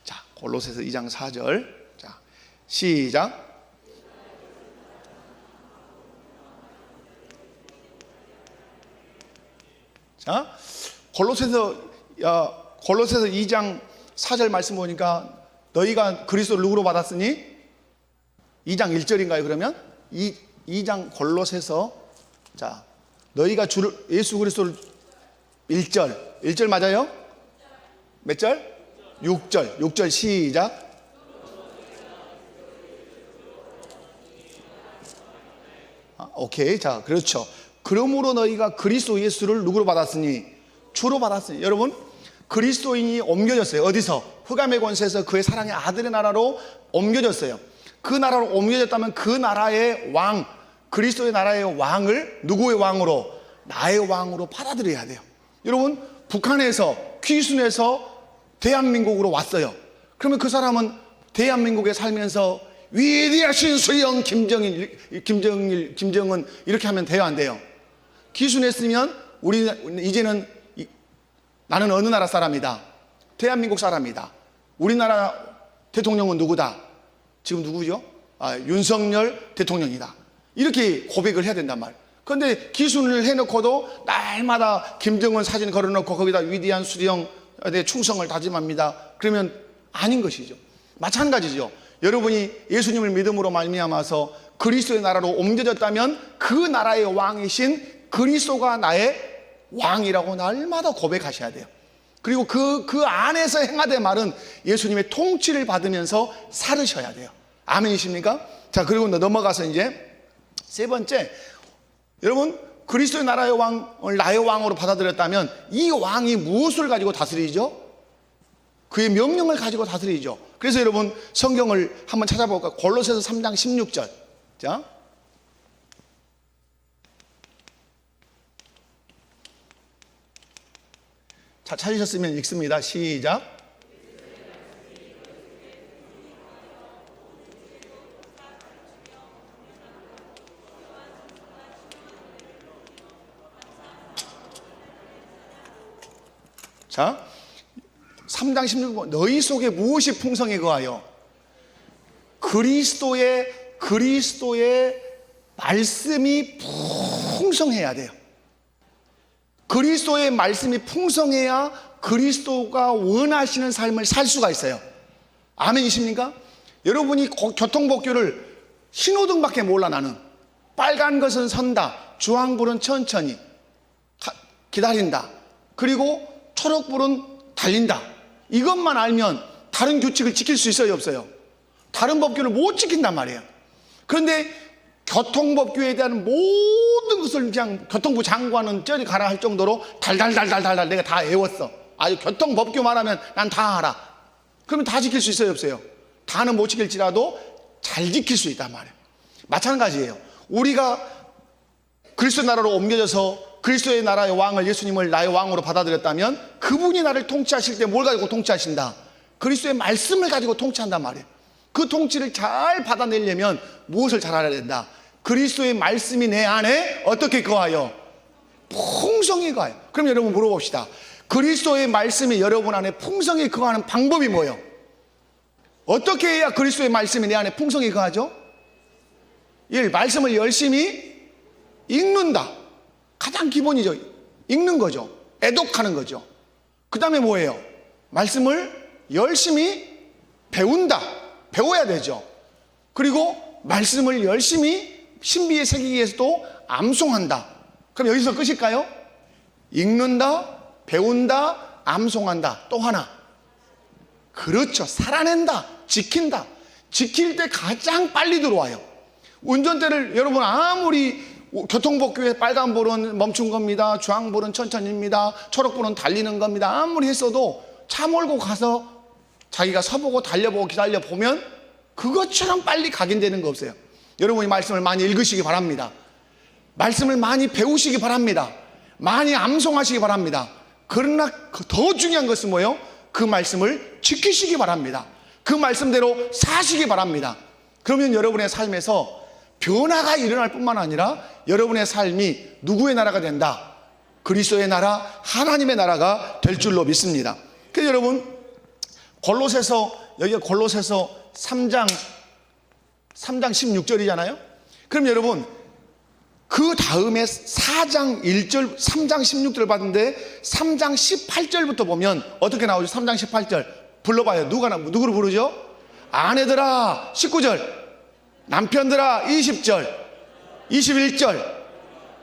자, 골로새서 2장 4절. 자, 시작. 자, 골로새서 2장 4절 말씀 보니까 너희가 그리스도를 누구로 받았으니? 2장 1절인가요, 그러면? 2장 골로새서, 자, 너희가 예수 그리스도를 1절 맞아요? 몇 절? 6절 시작. 오케이. 자, 그렇죠. 그러므로 너희가 그리스도 예수를 누구로 받았으니? 주로 받았으니. 여러분, 그리스도인이 옮겨졌어요. 어디서? 흑암의 권세에서 그의 사랑의 아들의 나라로 옮겨졌어요. 그 나라로 옮겨졌다면 그 나라의 왕, 그리스도의 나라의 왕을 누구의 왕으로? 나의 왕으로 받아들여야 돼요. 여러분, 북한에서 귀순해서 대한민국으로 왔어요. 그러면 그 사람은 대한민국에 살면서 위대하신 수령 김정은 이렇게 하면 돼요, 안 돼요? 귀순했으면 이제는 나는 어느 나라 사람이다? 대한민국 사람이다. 우리나라 대통령은 누구다? 지금 누구죠? 윤석열 대통령이다. 이렇게 고백을 해야 된단 말이에요. 그런데 기순을 해놓고도 날마다 김정은 사진 걸어놓고 거기다 위대한 수령에 충성을 다짐합니다. 그러면 아닌 것이죠. 마찬가지죠. 여러분이 예수님을 믿음으로 말미암아서 그리스도의 나라로 옮겨졌다면 그 나라의 왕이신 그리스도가 나의 왕이라고 날마다 고백하셔야 돼요. 그리고 그 안에서 행하되 말은 예수님의 통치를 받으면서 살으셔야 돼요. 아멘이십니까? 자, 그리고 넘어가서 이제 세 번째, 여러분, 그리스도의 나라의 왕을 나의 왕으로 받아들였다면 이 왕이 무엇을 가지고 다스리죠? 그의 명령을 가지고 다스리죠. 그래서 여러분, 성경을 한번 찾아볼까요? 골로새서 3장 16절. 자, 찾으셨으면 읽습니다. 시작. 자, 3장 16절 너희 속에 무엇이 풍성히 거하여 그리스도의 말씀이 풍성해야 돼요. 그리스도의 말씀이 풍성해야 그리스도가 원하시는 삶을 살 수가 있어요. 아멘이십니까? 여러분이 교통법규를 신호등밖에 몰라. 나는 빨간 것은 선다, 주황불은 천천히 기다린다, 그리고 초록불은 달린다. 이것만 알면 다른 규칙을 지킬 수 있어요, 없어요? 다른 법규를 못 지킨단 말이에요. 그런데 교통법규에 대한 모든 것을 그냥 교통부 장관은 저리 가라 할 정도로 달달달달달달 내가 다 외웠어. 아주 교통법규만 하면 난 다 알아. 그러면 다 지킬 수 있어요, 없어요? 다는 못 지킬지라도 잘 지킬 수 있단 말이에요. 마찬가지예요. 우리가 그리스도 나라로 옮겨져서 그리스도의 나라의 왕을, 예수님을 나의 왕으로 받아들였다면 그분이 나를 통치하실 때 뭘 가지고 통치하신다? 그리스도의 말씀을 가지고 통치한단 말이에요. 그 통치를 잘 받아내려면 무엇을 잘 알아야 된다? 그리스도의 말씀이 내 안에 어떻게 거하여? 풍성히 거하여. 그럼 여러분 물어봅시다. 그리스도의 말씀이 여러분 안에 풍성히 거하는 방법이 뭐예요? 어떻게 해야 그리스도의 말씀이 내 안에 풍성히 거하죠? 1. 말씀을 열심히 읽는다. 가장 기본이죠. 읽는 거죠. 애독하는 거죠. 그 다음에 뭐예요? 말씀을 열심히 배운다. 배워야 되죠. 그리고 말씀을 열심히 신비에 새기기 위해서도 암송한다. 그럼 여기서 끝일까요? 읽는다, 배운다, 암송한다. 또 하나. 그렇죠. 살아낸다, 지킨다. 지킬 때 가장 빨리 들어와요. 운전대를 여러분 아무리 교통법규에 빨간불은 멈춘 겁니다, 주황불은 천천히입니다, 초록불은 달리는 겁니다, 아무리 했어도 차 몰고 가서 자기가 서보고 달려보고 기다려보면 그것처럼 빨리 각인되는 거 없어요. 여러분이 말씀을 많이 읽으시기 바랍니다. 말씀을 많이 배우시기 바랍니다. 많이 암송하시기 바랍니다. 그러나 더 중요한 것은 뭐예요? 그 말씀을 지키시기 바랍니다. 그 말씀대로 사시기 바랍니다. 그러면 여러분의 삶에서 변화가 일어날 뿐만 아니라 여러분의 삶이 누구의 나라가 된다? 그리스도의 나라, 하나님의 나라가 될 줄로 믿습니다. 그래서 여러분 여기가 골로새서 3장 16절이잖아요. 그럼 여러분 그 다음에 4장 1절 3장 16절을 봤는데 3장 18절부터 보면 어떻게 나오죠? 3장 18절 불러봐요. 누구를 부르죠? 아내들아 19절, 남편들아 20절, 21절,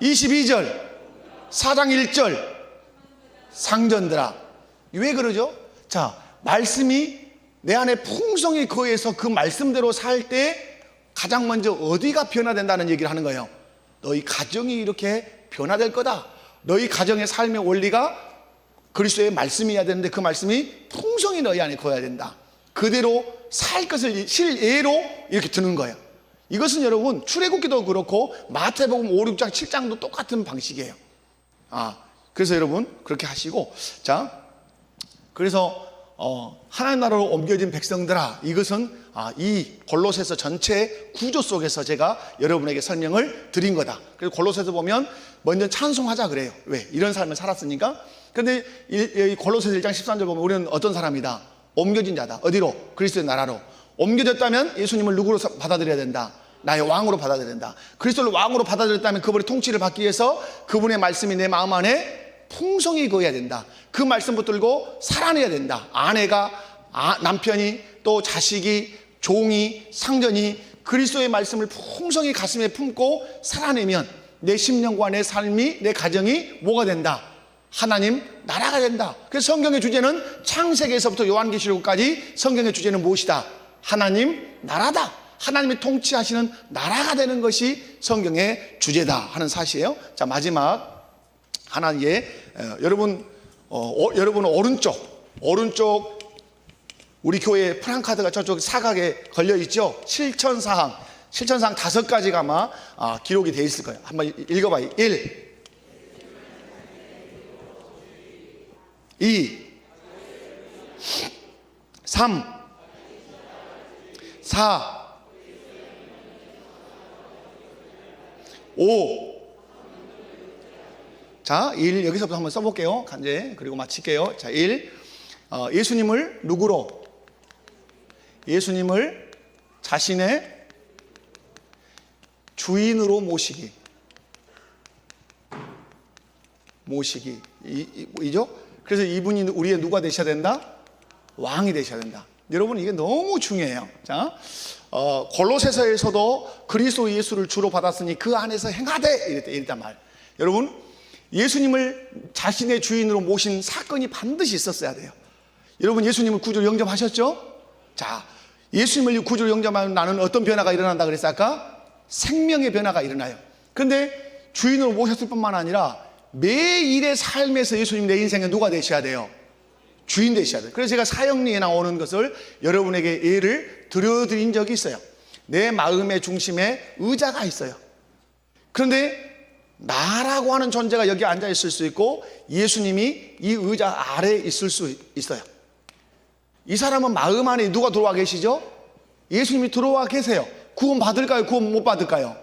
22절, 4장 1절, 상전들아. 왜 그러죠? 자, 말씀이 내 안에 풍성히 거해서 그 말씀대로 살 때 가장 먼저 어디가 변화된다는 얘기를 하는 거예요. 너희 가정이 이렇게 변화될 거다. 너희 가정의 삶의 원리가 그리스도의 말씀이어야 되는데 그 말씀이 풍성히 너희 안에 거해야 된다. 그대로 살 것을 실예로 이렇게 드는 거예요. 이것은 여러분 출애굽기도 그렇고 마태복음 5, 6장, 7장도 똑같은 방식이에요. 그래서 여러분 그렇게 하시고, 자, 그래서 하나님 나라로 옮겨진 백성들아, 이것은 이 골로새서 전체 구조 속에서 제가 여러분에게 설명을 드린 거다. 그래서 골로새서 보면 먼저 찬송하자 그래요. 왜? 이런 삶을 살았으니까. 그런데 이 골로새서 1장 13절 보면 우리는 어떤 사람이다? 옮겨진 자다. 어디로? 그리스도의 나라로. 옮겨졌다면 예수님을 누구로 받아들여야 된다? 나의 왕으로 받아들여야 된다. 그리스도를 왕으로 받아들였다면 그분의 통치를 받기 위해서 그분의 말씀이 내 마음 안에 풍성히 거해야 된다. 그 말씀 붙들고 살아내야 된다. 아내가, 남편이, 또 자식이, 종이, 상전이 그리스도의 말씀을 풍성히 가슴에 품고 살아내면 내 심령과 내 삶이, 내 가정이 뭐가 된다? 하나님 나라가 된다. 그래서 성경의 주제는 창세기에서부터 요한계시록까지 성경의 주제는 무엇이다? 하나님 나라다. 하나님이 통치하시는 나라가 되는 것이 성경의 주제다 하는 사실이에요. 자, 마지막 하나의 여러분 오른쪽 우리 교회 프랑카드가 저쪽 사각에 걸려 있죠. 실천사항 5가지가 아마 기록이 되어 있을 거예요. 한번 읽어봐요. 1, 2, 3, 4, 5, 자, 1 여기서부터 한번 써볼게요. 간제. 그리고 마칠게요. 자, 1 예수님을 누구로? 예수님을 자신의 주인으로 모시기. 이죠? 그래서 이분이 우리의 누가 되셔야 된다? 왕이 되셔야 된다. 여러분, 이게 너무 중요해요. 자, 골로새서에서도 그리스도 예수를 주로 받았으니 그 안에서 행하되 이랬단 말. 여러분, 예수님을 자신의 주인으로 모신 사건이 반드시 있었어야 돼요. 여러분, 예수님을 구주로 영접하셨죠? 자, 예수님을 구주로 영접하면 나는 어떤 변화가 일어난다 그랬어요? 아까 생명의 변화가 일어나요. 그런데 주인으로 모셨을 뿐만 아니라 매일의 삶에서 예수님 내 인생에 누가 되셔야 돼요? 주인 되셔야 돼요. 그래서 제가 사형리에 나오는 것을 여러분에게 예를 들어드린 적이 있어요. 내 마음의 중심에 의자가 있어요. 그런데 나라고 하는 존재가 여기 앉아 있을 수 있고 예수님이 이 의자 아래에 있을 수 있어요. 이 사람은 마음 안에 누가 들어와 계시죠? 예수님이 들어와 계세요. 구원 받을까요? 구원 못 받을까요?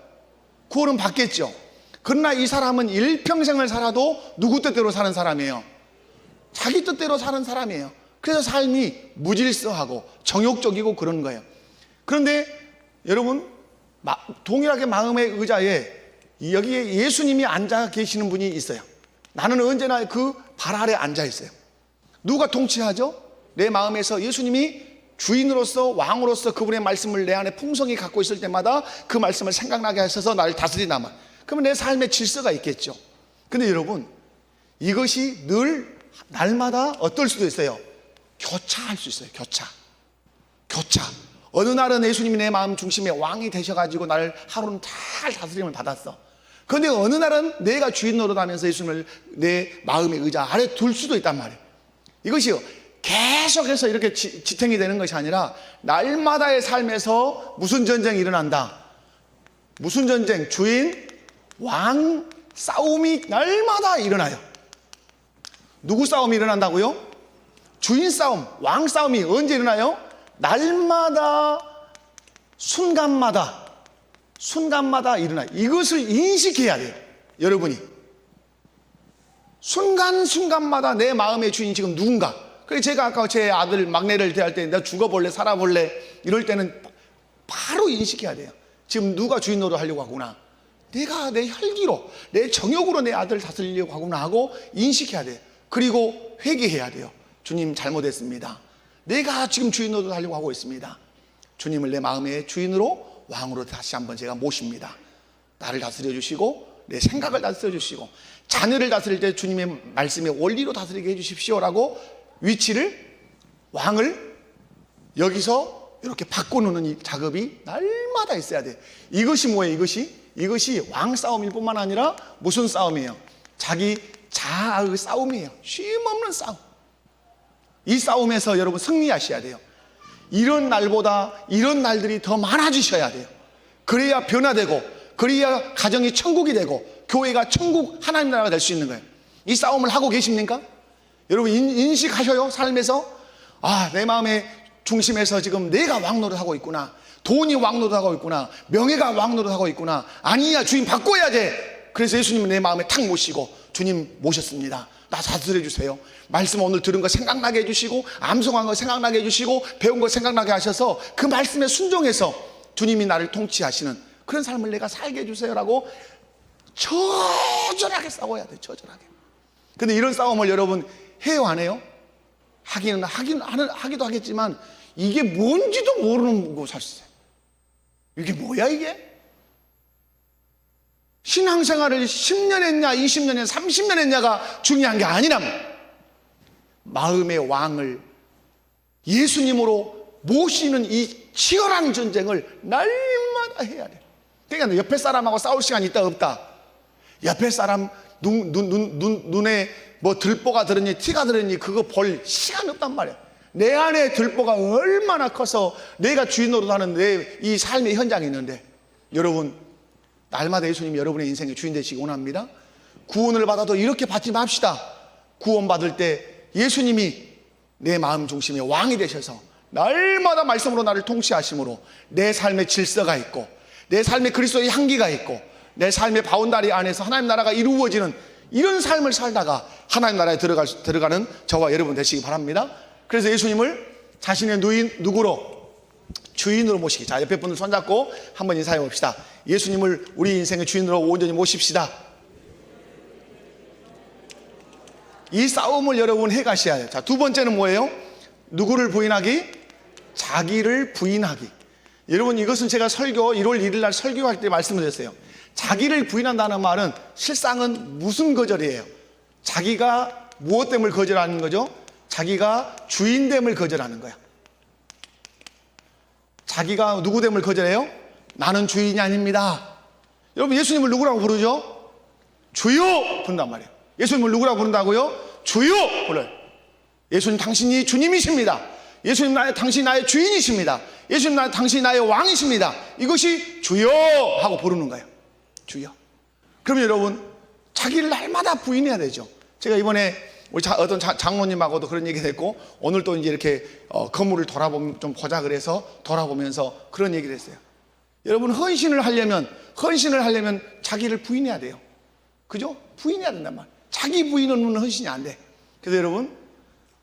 구원은 받겠죠. 그러나 이 사람은 일평생을 살아도 누구 뜻대로 사는 사람이에요? 자기 뜻대로 사는 사람이에요. 그래서 삶이 무질서하고 정욕적이고 그런 거예요. 그런데 여러분, 동일하게 마음의 의자에 여기에 예수님이 앉아 계시는 분이 있어요. 나는 언제나 그 발 아래 앉아 있어요. 누가 통치하죠? 내 마음에서 예수님이 주인으로서 왕으로서 그분의 말씀을 내 안에 풍성히 갖고 있을 때마다 그 말씀을 생각나게 하셔서 나를 다스리나 말. 그러면 내 삶에 질서가 있겠죠. 근데 여러분, 이것이 늘 날마다 어떨 수도 있어요. 교차할 수 있어요. 교차. 어느 날은 예수님이 내 마음 중심에 왕이 되셔가지고 나를 하루는 잘 다스림을 받았어. 그런데 어느 날은 내가 주인 노릇하면서 예수님을 내 마음의 의자 아래 둘 수도 있단 말이에요. 이것이요, 계속해서 이렇게 지탱이 되는 것이 아니라 날마다의 삶에서 무슨 전쟁이 일어난다? 무슨 전쟁? 주인, 왕 싸움이 날마다 일어나요. 누구 싸움이 일어난다고요? 주인 싸움, 왕 싸움이 언제 일어나요? 날마다 순간마다 일어나요. 이것을 인식해야 돼요. 여러분이 순간순간마다 내 마음의 주인이 지금 누군가. 그래서 제가 아까 제 아들 막내를 대할 때 내가 죽어볼래 살아볼래 이럴 때는 바로 인식해야 돼요. 지금 누가 주인 노릇 하려고 하구나. 내가 내 혈기로 내 정욕으로 내 아들을 다스리려고 하구나 하고 인식해야 돼요. 그리고 회개해야 돼요. 주님, 잘못했습니다. 내가 지금 주인 노릇 하려고 하고 있습니다. 주님을 내 마음의 주인으로 왕으로 다시 한번 제가 모십니다. 나를 다스려 주시고 내 생각을 다스려 주시고 자녀를 다스릴 때 주님의 말씀의 원리로 다스리게 해주십시오라고 위치를, 왕을 여기서 이렇게 바꿔놓는 이 작업이 날마다 있어야 돼요. 이것이 뭐예요? 이것이 왕 싸움일 뿐만 아니라 무슨 싸움이에요? 자기 자아의 싸움이에요. 쉼없는 싸움. 이 싸움에서 여러분 승리하셔야 돼요. 이런 날보다 이런 날들이 더 많아지셔야 돼요. 그래야 변화되고, 그래야 가정이 천국이 되고 교회가 천국 하나님 나라가 될 수 있는 거예요. 이 싸움을 하고 계십니까? 여러분 인식하셔요. 삶에서 내 마음의 중심에서 지금 내가 왕노릇하고 있구나, 돈이 왕노릇하고 있구나, 명예가 왕노릇하고 있구나. 아니야, 주인 바꿔야 돼. 그래서 예수님은 내 마음에 탁 모시고, 주님 모셨습니다. 나 다스려 주세요. 말씀 오늘 들은 거 생각나게 해주시고, 암송한 거 생각나게 해주시고, 배운 거 생각나게 하셔서 그 말씀에 순종해서 주님이 나를 통치하시는 그런 삶을 내가 살게 해주세요라고 처절하게 싸워야 돼요. 처절하게. 근데 이런 싸움을 여러분 해요, 안 해요? 하기도 하겠지만 이게 뭔지도 모르는 거 사실. 이게 뭐야 이게? 신앙생활을 10년 했냐 20년 했냐 30년 했냐가 중요한 게 아니라 마음의 왕을 예수님으로 모시는 이 치열한 전쟁을 날마다 해야 돼. 그러니까 옆에 사람하고 싸울 시간이 있다 없다? 옆에 사람 눈에 뭐 들보가 들었니 티가 들었니 그거 볼 시간 없단 말이야. 내 안에 들보가 얼마나 커서 내가 주인 노릇하는 내 이 삶의 현장이 있는데, 여러분 날마다 예수님이 여러분의 인생의 주인 되시기 원합니다. 구원을 받아도 이렇게 받지 맙시다. 구원받을 때 예수님이 내 마음 중심의 왕이 되셔서 날마다 말씀으로 나를 통치하심으로 내 삶의 질서가 있고, 내 삶의 그리스도의 향기가 있고, 내 삶의 바운다리 안에서 하나님 나라가 이루어지는 이런 삶을 살다가 하나님 나라에 들어가는 저와 여러분 되시기 바랍니다. 그래서 예수님을 자신의 누구로? 주인으로 모시기. 자, 옆에 분들 손잡고 한번 인사해 봅시다. 예수님을 우리 인생의 주인으로 온전히 모십시다. 이 싸움을 여러분 해 가셔야 돼요. 자, 두 번째는 뭐예요? 누구를 부인하기? 자기를 부인하기. 여러분, 이것은 제가 1월 1일 날 설교할 때 말씀을 드렸어요. 자기를 부인한다는 말은 실상은 무슨 거절이에요? 자기가 무엇됨을 거절하는 거죠? 자기가 주인됨을 거절하는 거야. 자기가 누구됨을 거절해요? 나는 주인이 아닙니다. 여러분, 예수님을 누구라고 부르죠? 주요 부른단 말이에요. 예수님을 누구라고 부른다고요? 주요 불러요. 예수님 당신이 주님이십니다. 예수님 당신이 나의 주인이십니다. 예수님 당신이 나의 왕이십니다. 이것이 주요 하고 부르는 거예요. 주여. 그러면 여러분, 자기를 날마다 부인해야 되죠. 제가 이번에 우리 어떤 장로님하고도 그런 얘기가 됐고, 오늘 또 이제 이렇게 건물을 좀 보자 그래서 돌아보면서 그런 얘기를 했어요. 여러분, 헌신을 하려면 자기를 부인해야 돼요. 그죠? 부인해야 된단 말이에요. 자기 부인은 헌신이 안 돼. 그래서 여러분,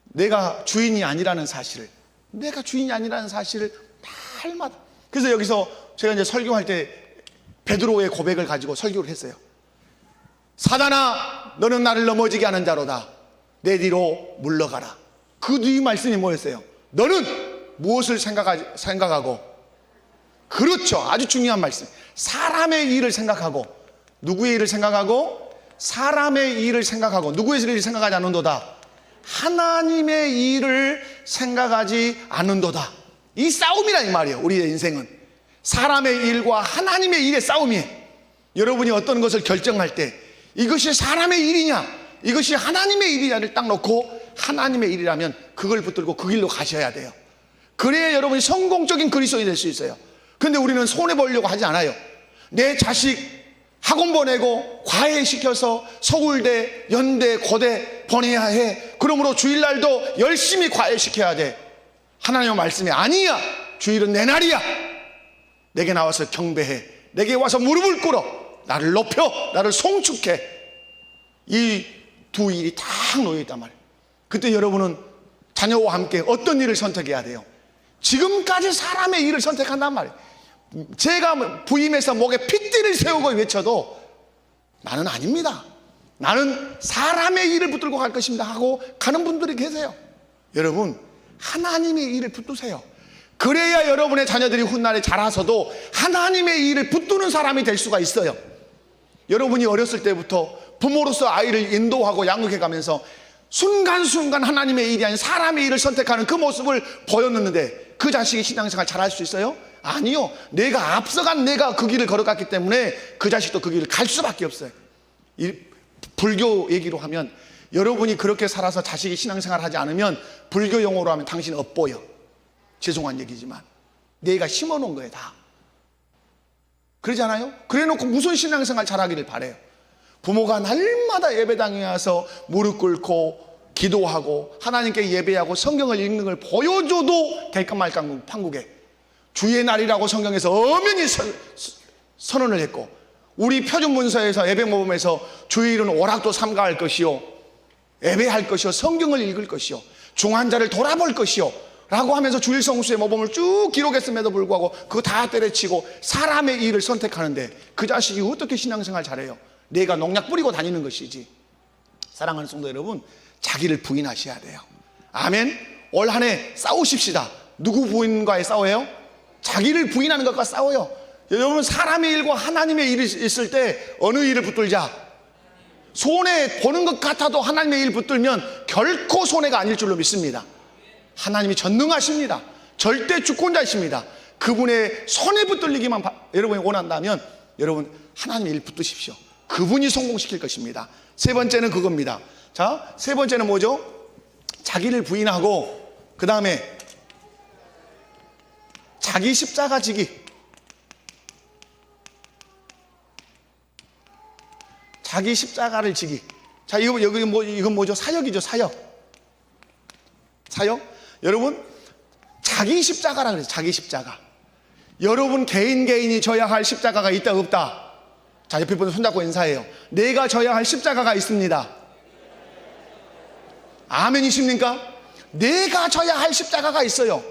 내가 주인이 아니라는 사실을 날마다. 그래서 여기서 제가 이제 설교할 때 베드로의 고백을 가지고 설교를 했어요. 사단아, 너는 나를 넘어지게 하는 자로다. 내 뒤로 물러가라. 그 뒤 말씀이 뭐였어요? 너는 무엇을 생각하고? 그렇죠. 아주 중요한 말씀. 사람의 일을 생각하고, 누구의 일을 생각하고? 사람의 일을 생각하고, 누구의 일을 생각하지 않는도다. 하나님의 일을 생각하지 않는도다. 이 싸움이라 이 말이에요. 우리의 인생은 사람의 일과 하나님의 일의 싸움이에요. 여러분이 어떤 것을 결정할 때 이것이 사람의 일이냐, 이것이 하나님의 일이냐를 딱 놓고, 하나님의 일이라면 그걸 붙들고 그 길로 가셔야 돼요. 그래야 여러분이 성공적인 그리스도인이 될 수 있어요. 그런데 우리는 손해보려고 하지 않아요. 내 자식 학원 보내고 과외시켜서 서울대, 연대, 고대 보내야 해. 그러므로 주일날도 열심히 과외시켜야 돼. 하나님의 말씀이 아니야. 주일은 내 날이야. 내게 나와서 경배해. 내게 와서 무릎을 꿇어. 나를 높여, 나를 송축해. 이 두 일이 딱 놓여있단 말이에요. 그때 여러분은 자녀와 함께 어떤 일을 선택해야 돼요? 지금까지 사람의 일을 선택한단 말이에요. 제가 부임해서 목에 핏띠를 세우고 외쳐도 나는 아닙니다. 나는 사람의 일을 붙들고 갈 것입니다 하고 가는 분들이 계세요. 여러분, 하나님의 일을 붙드세요. 그래야 여러분의 자녀들이 훗날에 자라서도 하나님의 일을 붙드는 사람이 될 수가 있어요. 여러분이 어렸을 때부터 부모로서 아이를 인도하고 양육해 가면서 순간순간 하나님의 일이 아닌 사람의 일을 선택하는 그 모습을 보였는데 그 자식이 신앙생활 잘할 수 있어요? 아니요. 내가 앞서간 내가 그 길을 걸어갔기 때문에 그 자식도 그 길을 갈 수밖에 없어요. 이 불교 얘기로 하면, 여러분이 그렇게 살아서 자식이 신앙생활 하지 않으면 불교 용어로 하면 당신은 엇보여. 죄송한 얘기지만 내가 심어놓은 거예요, 다. 그러잖아요. 그래놓고 무슨 신앙생활 잘하기를 바래요. 부모가 날마다 예배당에 와서 무릎 꿇고 기도하고 하나님께 예배하고 성경을 읽는 걸 보여줘도 될까 말까 판국에 주의 날이라고 성경에서 엄연히 선언을 했고, 우리 표준문서에서 예배 모범에서 주일은 오락도 삼가할 것이요, 예배할 것이요, 성경을 읽을 것이요, 중환자를 돌아볼 것이요 라고 하면서 주일 성수의 모범을 쭉 기록했음에도 불구하고 그거 다 때려치고 사람의 일을 선택하는데 그 자식이 어떻게 신앙생활 잘해요? 내가 농약 뿌리고 다니는 것이지. 사랑하는 성도 여러분, 자기를 부인하셔야 돼요. 아멘. 올 한 해 싸우십시다. 누구 부인과의 싸워요? 자기를 부인하는 것과 싸워요. 여러분, 사람의 일과 하나님의 일이 있을 때 어느 일을 붙들자? 손해 보는 것 같아도 하나님의 일 붙들면 결코 손해가 아닐 줄로 믿습니다. 하나님이 전능하십니다. 절대 주권자이십니다. 그분의 손에 붙들리기만 여러분이 원한다면 여러분 하나님의 일 붙드십시오. 그분이 성공시킬 것입니다. 세 번째는 그겁니다. 자, 세 번째는 뭐죠? 자기를 부인하고 그 다음에 자기 십자가 지기. 자기 십자가를 지기. 자, 이건 뭐죠? 사역이죠, 사역. 사역? 여러분, 자기 십자가라 그래요. 자기 십자가. 여러분 개인이 져야 할 십자가가 있다 없다? 자, 옆에 분들 손잡고 인사해요. 내가 져야 할 십자가가 있습니다. 아멘이십니까? 내가 져야 할 십자가가 있어요.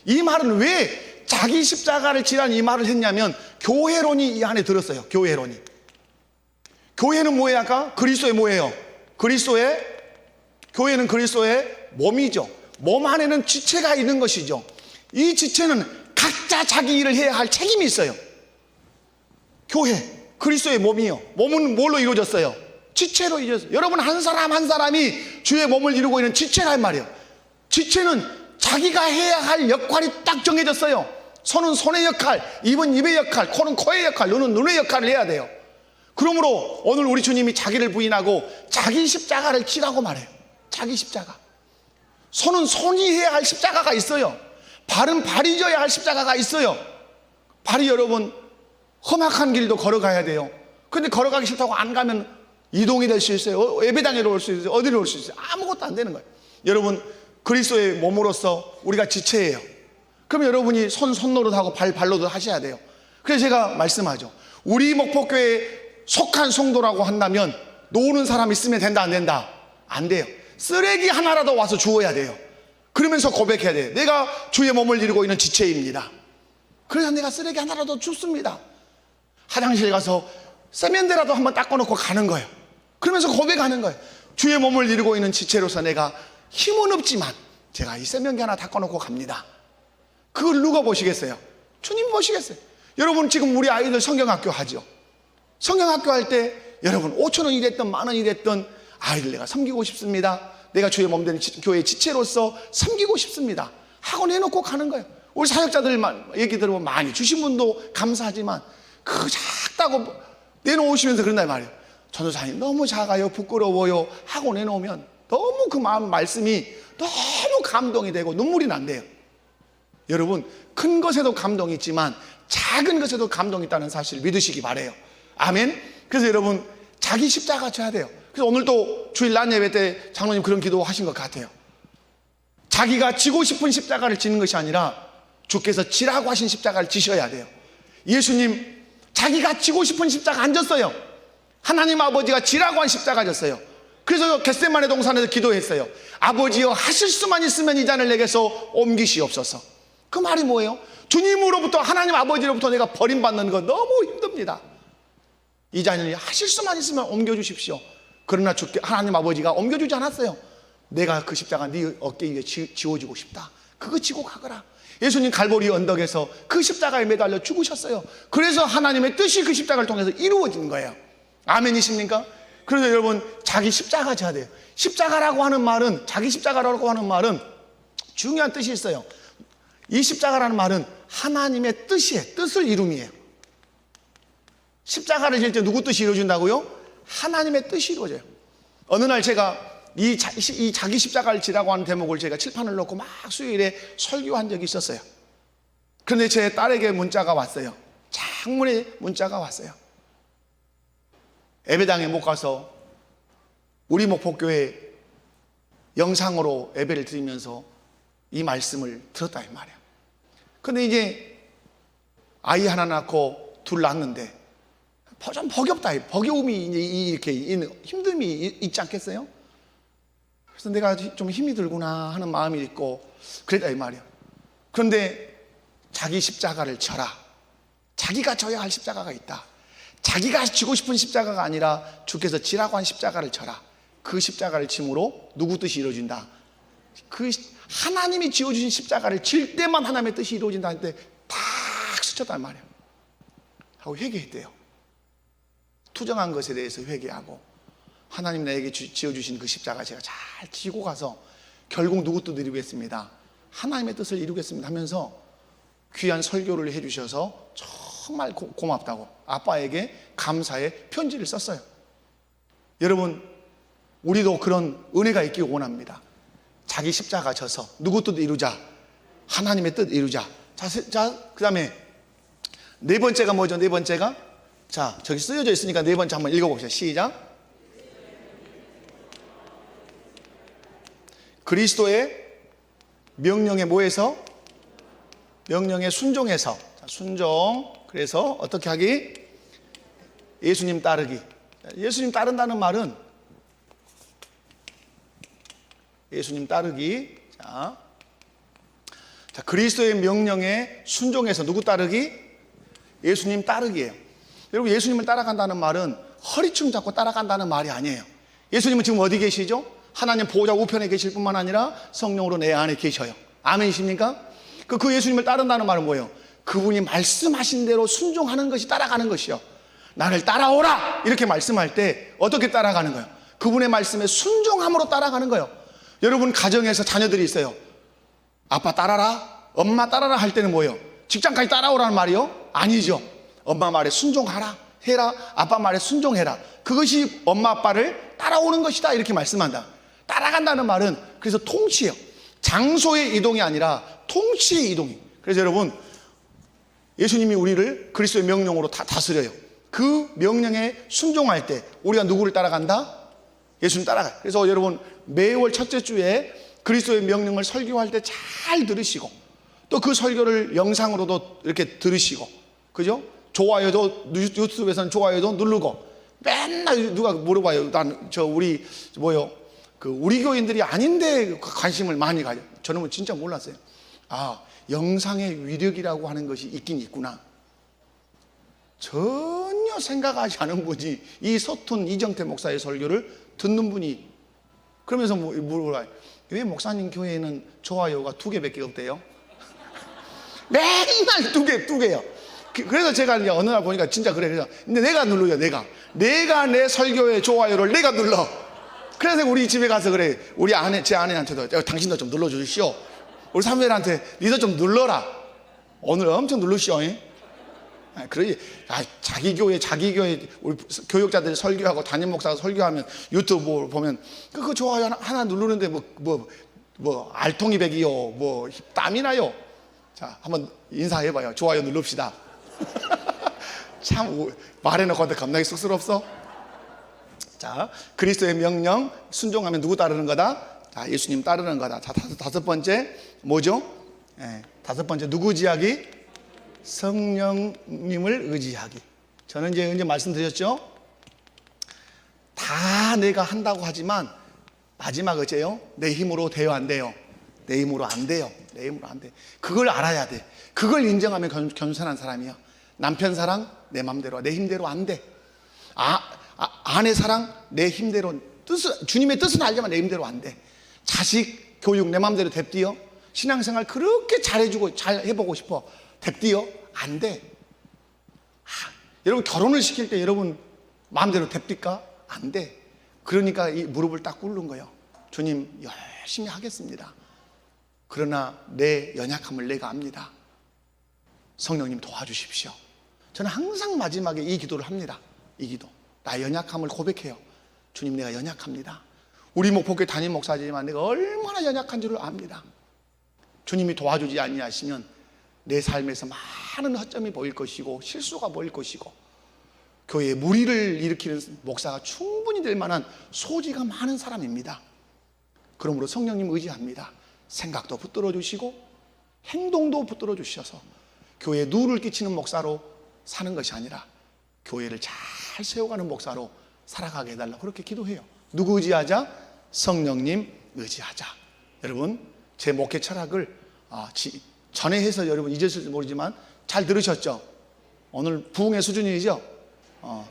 이 말은 왜 자기 십자가를 지라는 이 말을 했냐면 교회론이 이 안에 들었어요. 교회론이. 교회는 뭐예요? 아까 그리스도의 뭐예요? 교회는 그리스도의 몸이죠. 몸 안에는 지체가 있는 것이죠. 이 지체는 각자 자기 일을 해야 할 책임이 있어요. 교회, 그리스도의 몸이요. 몸은 뭘로 이루어졌어요? 지체로 이루어졌어요. 여러분 한 사람 한 사람이 주의 몸을 이루고 있는 지체란 말이에요. 지체는 자기가 해야 할 역할이 딱 정해졌어요. 손은 손의 역할, 입은 입의 역할, 코는 코의 역할, 눈은 눈의 역할을 해야 돼요. 그러므로 오늘 우리 주님이 자기를 부인하고 자기 십자가를 지라고 말해요. 자기 십자가. 손은 손이 해야 할 십자가가 있어요. 발은 발이 져야 할 십자가가 있어요. 발이 여러분 험악한 길도 걸어가야 돼요. 근데 걸어가기 싫다고 안 가면 이동이 될 수 있어요. 예배당에 올 수 있어요. 어디로 올 수 있어요. 아무것도 안 되는 거예요. 여러분 그리스도의 몸으로서 우리가 지체예요. 그럼 여러분이 손 노릇하고 발 노릇 하셔야 돼요. 그래서 제가 말씀하죠. 우리 목포교회에 속한 성도라고 한다면 노는 사람 있으면 된다 안 된다? 안 돼요. 쓰레기 하나라도 와서 주워야 돼요. 그러면서 고백해야 돼요. 내가 주의 몸을 이루고 있는 지체입니다. 그래서 내가 쓰레기 하나라도 줍습니다. 화장실 가서 세면대라도 한번 닦아놓고 가는 거예요. 그러면서 고백하는 거예요. 주의 몸을 이루고 있는 지체로서 내가 힘은 없지만 제가 이 세면대 하나 닦아놓고 갑니다. 그걸 누가 보시겠어요? 주님 보시겠어요? 여러분 지금 우리 아이들 성경학교 하죠. 성경학교 할 때 여러분 5,000원이 됐든 10,000원이 됐든 아이들 내가 섬기고 싶습니다. 내가 주의 몸 된 교회 지체로서 섬기고 싶습니다 하고 내놓고 가는 거예요. 우리 사역자들 얘기 들어보면 많이 주신 분도 감사하지만 그 작다고 내놓으시면서 그런단 말이에요. 전도사님 너무 작아요, 부끄러워요 하고 내놓으면 너무 그 마음 말씀이 너무 감동이 되고 눈물이 난대요. 여러분 큰 것에도 감동이 있지만 작은 것에도 감동이 있다는 사실을 믿으시기 바래요. 아멘. 그래서 여러분 자기 십자가 져야 돼요. 그래서 오늘도 주일 낮 예배 때 장로님 그런 기도 하신 것 같아요. 자기가 지고 싶은 십자가를 지는 것이 아니라 주께서 지라고 하신 십자가를 지셔야 돼요. 예수님 자기가 지고 싶은 십자가 안 졌어요. 하나님 아버지가 지라고 한 십자가 졌어요. 그래서 겟세마네 동산에서 기도했어요. 아버지여 하실 수만 있으면 이 잔을 내게서 옮기시옵소서. 그 말이 뭐예요? 주님으로부터 하나님 아버지로부터 내가 버림받는 거 너무 힘듭니다. 이 잔을 하실 수만 있으면 옮겨주십시오. 그러나 주께 하나님 아버지가 옮겨주지 않았어요. 내가 그 십자가 네 어깨 위에 지워지고 싶다. 그거 지고 가거라. 예수님 갈보리 언덕에서 그 십자가에 매달려 죽으셨어요. 그래서 하나님의 뜻이 그 십자가를 통해서 이루어진 거예요. 아멘이십니까? 그래서 여러분 자기 십자가 져야 돼요. 십자가라고 하는 말은 자기 십자가라고 하는 말은 중요한 뜻이 있어요. 이 십자가라는 말은 하나님의 뜻이에요. 뜻을 이룸이에요. 십자가를 질 때 누구 뜻이 이루어진다고요? 하나님의 뜻이 이루어져요. 어느 날 제가 이 자기 십자가를 지라고 하는 대목을 제가 칠판을 놓고 막 수요일에 설교한 적이 있었어요. 그런데 제 딸에게 문자가 왔어요. 장문의 문자가 왔어요. 예배당에 못 가서 우리 목포교회 영상으로 예배를 드리면서 이 말씀을 들었다 이 말이에요. 근데 이제 아이 하나 낳고 둘 낳았는데 좀 버겁다. 버거움이 이렇게 힘듦이 있지 않겠어요? 그래서 내가 좀 힘이 들구나 하는 마음이 있고 그랬다 이 말이에요. 그런데 자기 십자가를 져라. 자기가 져야 할 십자가가 있다. 자기가 지고 싶은 십자가가 아니라 주께서 지라고 한 십자가를 져라. 그 십자가를 짐으로 누구 뜻이 이루어진다. 그 하나님이 지어주신 십자가를 질 때만 하나님의 뜻이 이루어진다 할 때 탁 스쳤단 말이에요. 하고 회개했대요. 투정한 것에 대해서 회개하고 하나님 나에게 지어주신 그 십자가 제가 잘 지고 가서 결국 누구 뜻을 이루겠습니다. 하나님의 뜻을 이루겠습니다 하면서 귀한 설교를 해주셔서 정말 고맙다고 아빠에게 감사의 편지를 썼어요. 여러분 우리도 그런 은혜가 있기를 원합니다. 자기 십자가 져서 누구 뜻 이루자. 하나님의 뜻 이루자. 자, 그 다음에 네 번째가 뭐죠? 네 번째가 자 저기 쓰여져 있으니까 네 번째 한번 읽어봅시다. 시작. 그리스도의 명령에 뭐해서? 명령에 순종해서. 자, 순종. 그래서 어떻게 하기? 예수님 따르기. 예수님 따른다는 말은 예수님 따르기. 자, 그리스도의 명령에 순종해서 누구 따르기? 예수님 따르기예요. 여러분, 예수님을 따라간다는 말은 허리춤 잡고 따라간다는 말이 아니에요. 예수님은 지금 어디 계시죠? 하나님 보호자 우편에 계실 뿐만 아니라 성령으로 내 안에 계셔요. 아멘이십니까? 그 예수님을 따른다는 말은 뭐예요? 그분이 말씀하신 대로 순종하는 것이 따라가는 것이요. 나를 따라오라 이렇게 말씀할 때 어떻게 따라가는 거예요? 그분의 말씀에 순종함으로 따라가는 거예요. 여러분 가정에서 자녀들이 있어요. 아빠 따라라, 엄마 따라라 할 때는 뭐예요? 직장까지 따라오라는 말이요? 아니죠. 엄마 말에 순종하라, 해라, 아빠 말에 순종해라. 그것이 엄마 아빠를 따라오는 것이다 이렇게 말씀한다. 따라간다는 말은 그래서 통치예요. 장소의 이동이 아니라 통치의 이동이. 그래서 여러분, 예수님이 우리를 그리스도의 명령으로 다스려요. 그 명령에 순종할 때 우리가 누구를 따라간다? 예수님 따라가요. 그래서 여러분 매월 첫째 주에 그리스도의 명령을 설교할 때 잘 들으시고 또 그 설교를 영상으로도 이렇게 들으시고, 그죠? 좋아요도, 유튜브에서는 좋아요도 누르고, 맨날 누가 물어봐요. 우리 교인들이 아닌데 관심을 많이 가져. 저는 진짜 몰랐어요. 아, 영상의 위력이라고 하는 것이 있긴 있구나. 전혀 생각하지 않은 분이 이 서툰 이정태 목사의 설교를 듣는 분이, 그러면서 물어봐요. 왜 목사님 교회에는 좋아요가 2개밖에 없대요? 맨날 2개요. 그래서 제가 이제 어느 날 보니까 진짜 그래. 그래서 근데 내가 눌러요. 내가 내 설교의 좋아요를 내가 눌러. 그래서 우리 집에 가서 그래. 제 아내한테도 당신도 좀 눌러주시오. 우리 사무엘한테 니도 좀 눌러라. 오늘 엄청 누르시오. 그러지. 자기 교회 우리 교육자들 설교하고 담임 목사가 설교하면 유튜브 보면 그 좋아요 하나 누르는데 알통이 백이요, 땀이 나요. 자, 한번 인사해봐요. 좋아요 누릅시다. 참 말해놓고 겁나게 쑥스럽소. 자, 그리스도의 명령 순종하면 누구 따르는 거다? 자, 예수님 따르는 거다. 자, 다섯 번째 뭐죠? 다섯 번째 누구 의지하기? 성령님을 의지하기. 저는 이제 말씀드렸죠. 다 내가 한다고 하지만 마지막 어째요? 내 힘으로 돼요, 안 돼요? 내 힘으로 안 돼요. 내 힘으로 안 돼. 그걸 알아야 돼. 그걸 인정하면 겸손한 사람이야. 남편 사랑 내 맘대로, 내 힘대로 안 돼. 아내 사랑 내 힘대로, 주님의 뜻은 알지만 내 힘대로 안 돼. 자식 교육 내 맘대로 됩디요? 신앙생활 그렇게 잘해주고 잘 해보고 싶어. 됩디요? 안 돼. 여러분 결혼을 시킬 때 여러분 마음대로 됩니까? 안 돼. 그러니까 이 무릎을 딱 꿇는 거예요. 주님 열심히 하겠습니다. 그러나 내 연약함을 내가 압니다. 성령님 도와주십시오. 저는 항상 마지막에 이 기도를 합니다. 이 기도. 나의 연약함을 고백해요. 주님 내가 연약합니다. 우리 목포교회 담임 목사지만 내가 얼마나 연약한 줄을 압니다. 주님이 도와주지 아니하시면 내 삶에서 많은 허점이 보일 것이고 실수가 보일 것이고 교회에 무리를 일으키는 목사가 충분히 될 만한 소지가 많은 사람입니다. 그러므로 성령님 의지합니다. 생각도 붙들어 주시고 행동도 붙들어 주셔서 교회에 누를 끼치는 목사로 사는 것이 아니라 교회를 잘 세워가는 목사로 살아가게 해달라고 그렇게 기도해요. 누구 의지하자? 성령님 의지하자. 여러분 제 목회 철학을 전에 해서 여러분 잊으실지 모르지만 잘 들으셨죠? 오늘 부흥의 수준이죠?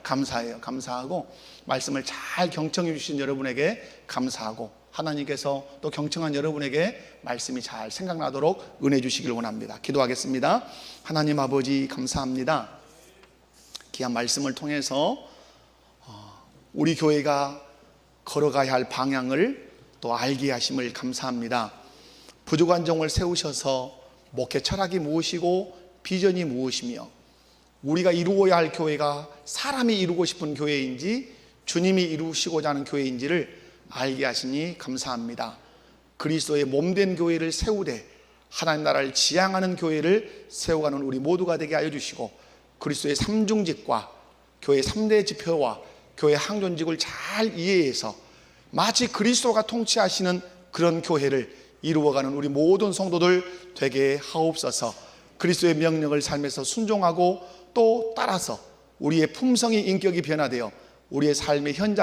감사해요. 감사하고 말씀을 잘 경청해 주신 여러분에게 감사하고 하나님께서 또 경청한 여러분에게 말씀이 잘 생각나도록 은혜 주시길 원합니다. 기도하겠습니다. 하나님 아버지 감사합니다. 귀한 말씀을 통해서 우리 교회가 걸어가야 할 방향을 또 알게 하심을 감사합니다. 부족한 종을 세우셔서 목회 철학이 무엇이고 비전이 무엇이며 우리가 이루어야 할 교회가 사람이 이루고 싶은 교회인지 주님이 이루시고자 하는 교회인지를 알게 하시니 감사합니다. 그리스도의 몸된 교회를 세우되 하나님 나라를 지향하는 교회를 세워가는 우리 모두가 되게 하여 주시고 그리스도의 삼중직과 교회 3대 지표와 교회 항존직을 잘 이해해서 마치 그리스도가 통치하시는 그런 교회를 이루어가는 우리 모든 성도들 되게 하옵소서. 그리스도의 명령을 삶에서 순종하고 또 따라서 우리의 품성의 인격이 변화되어 우리의 삶의 현장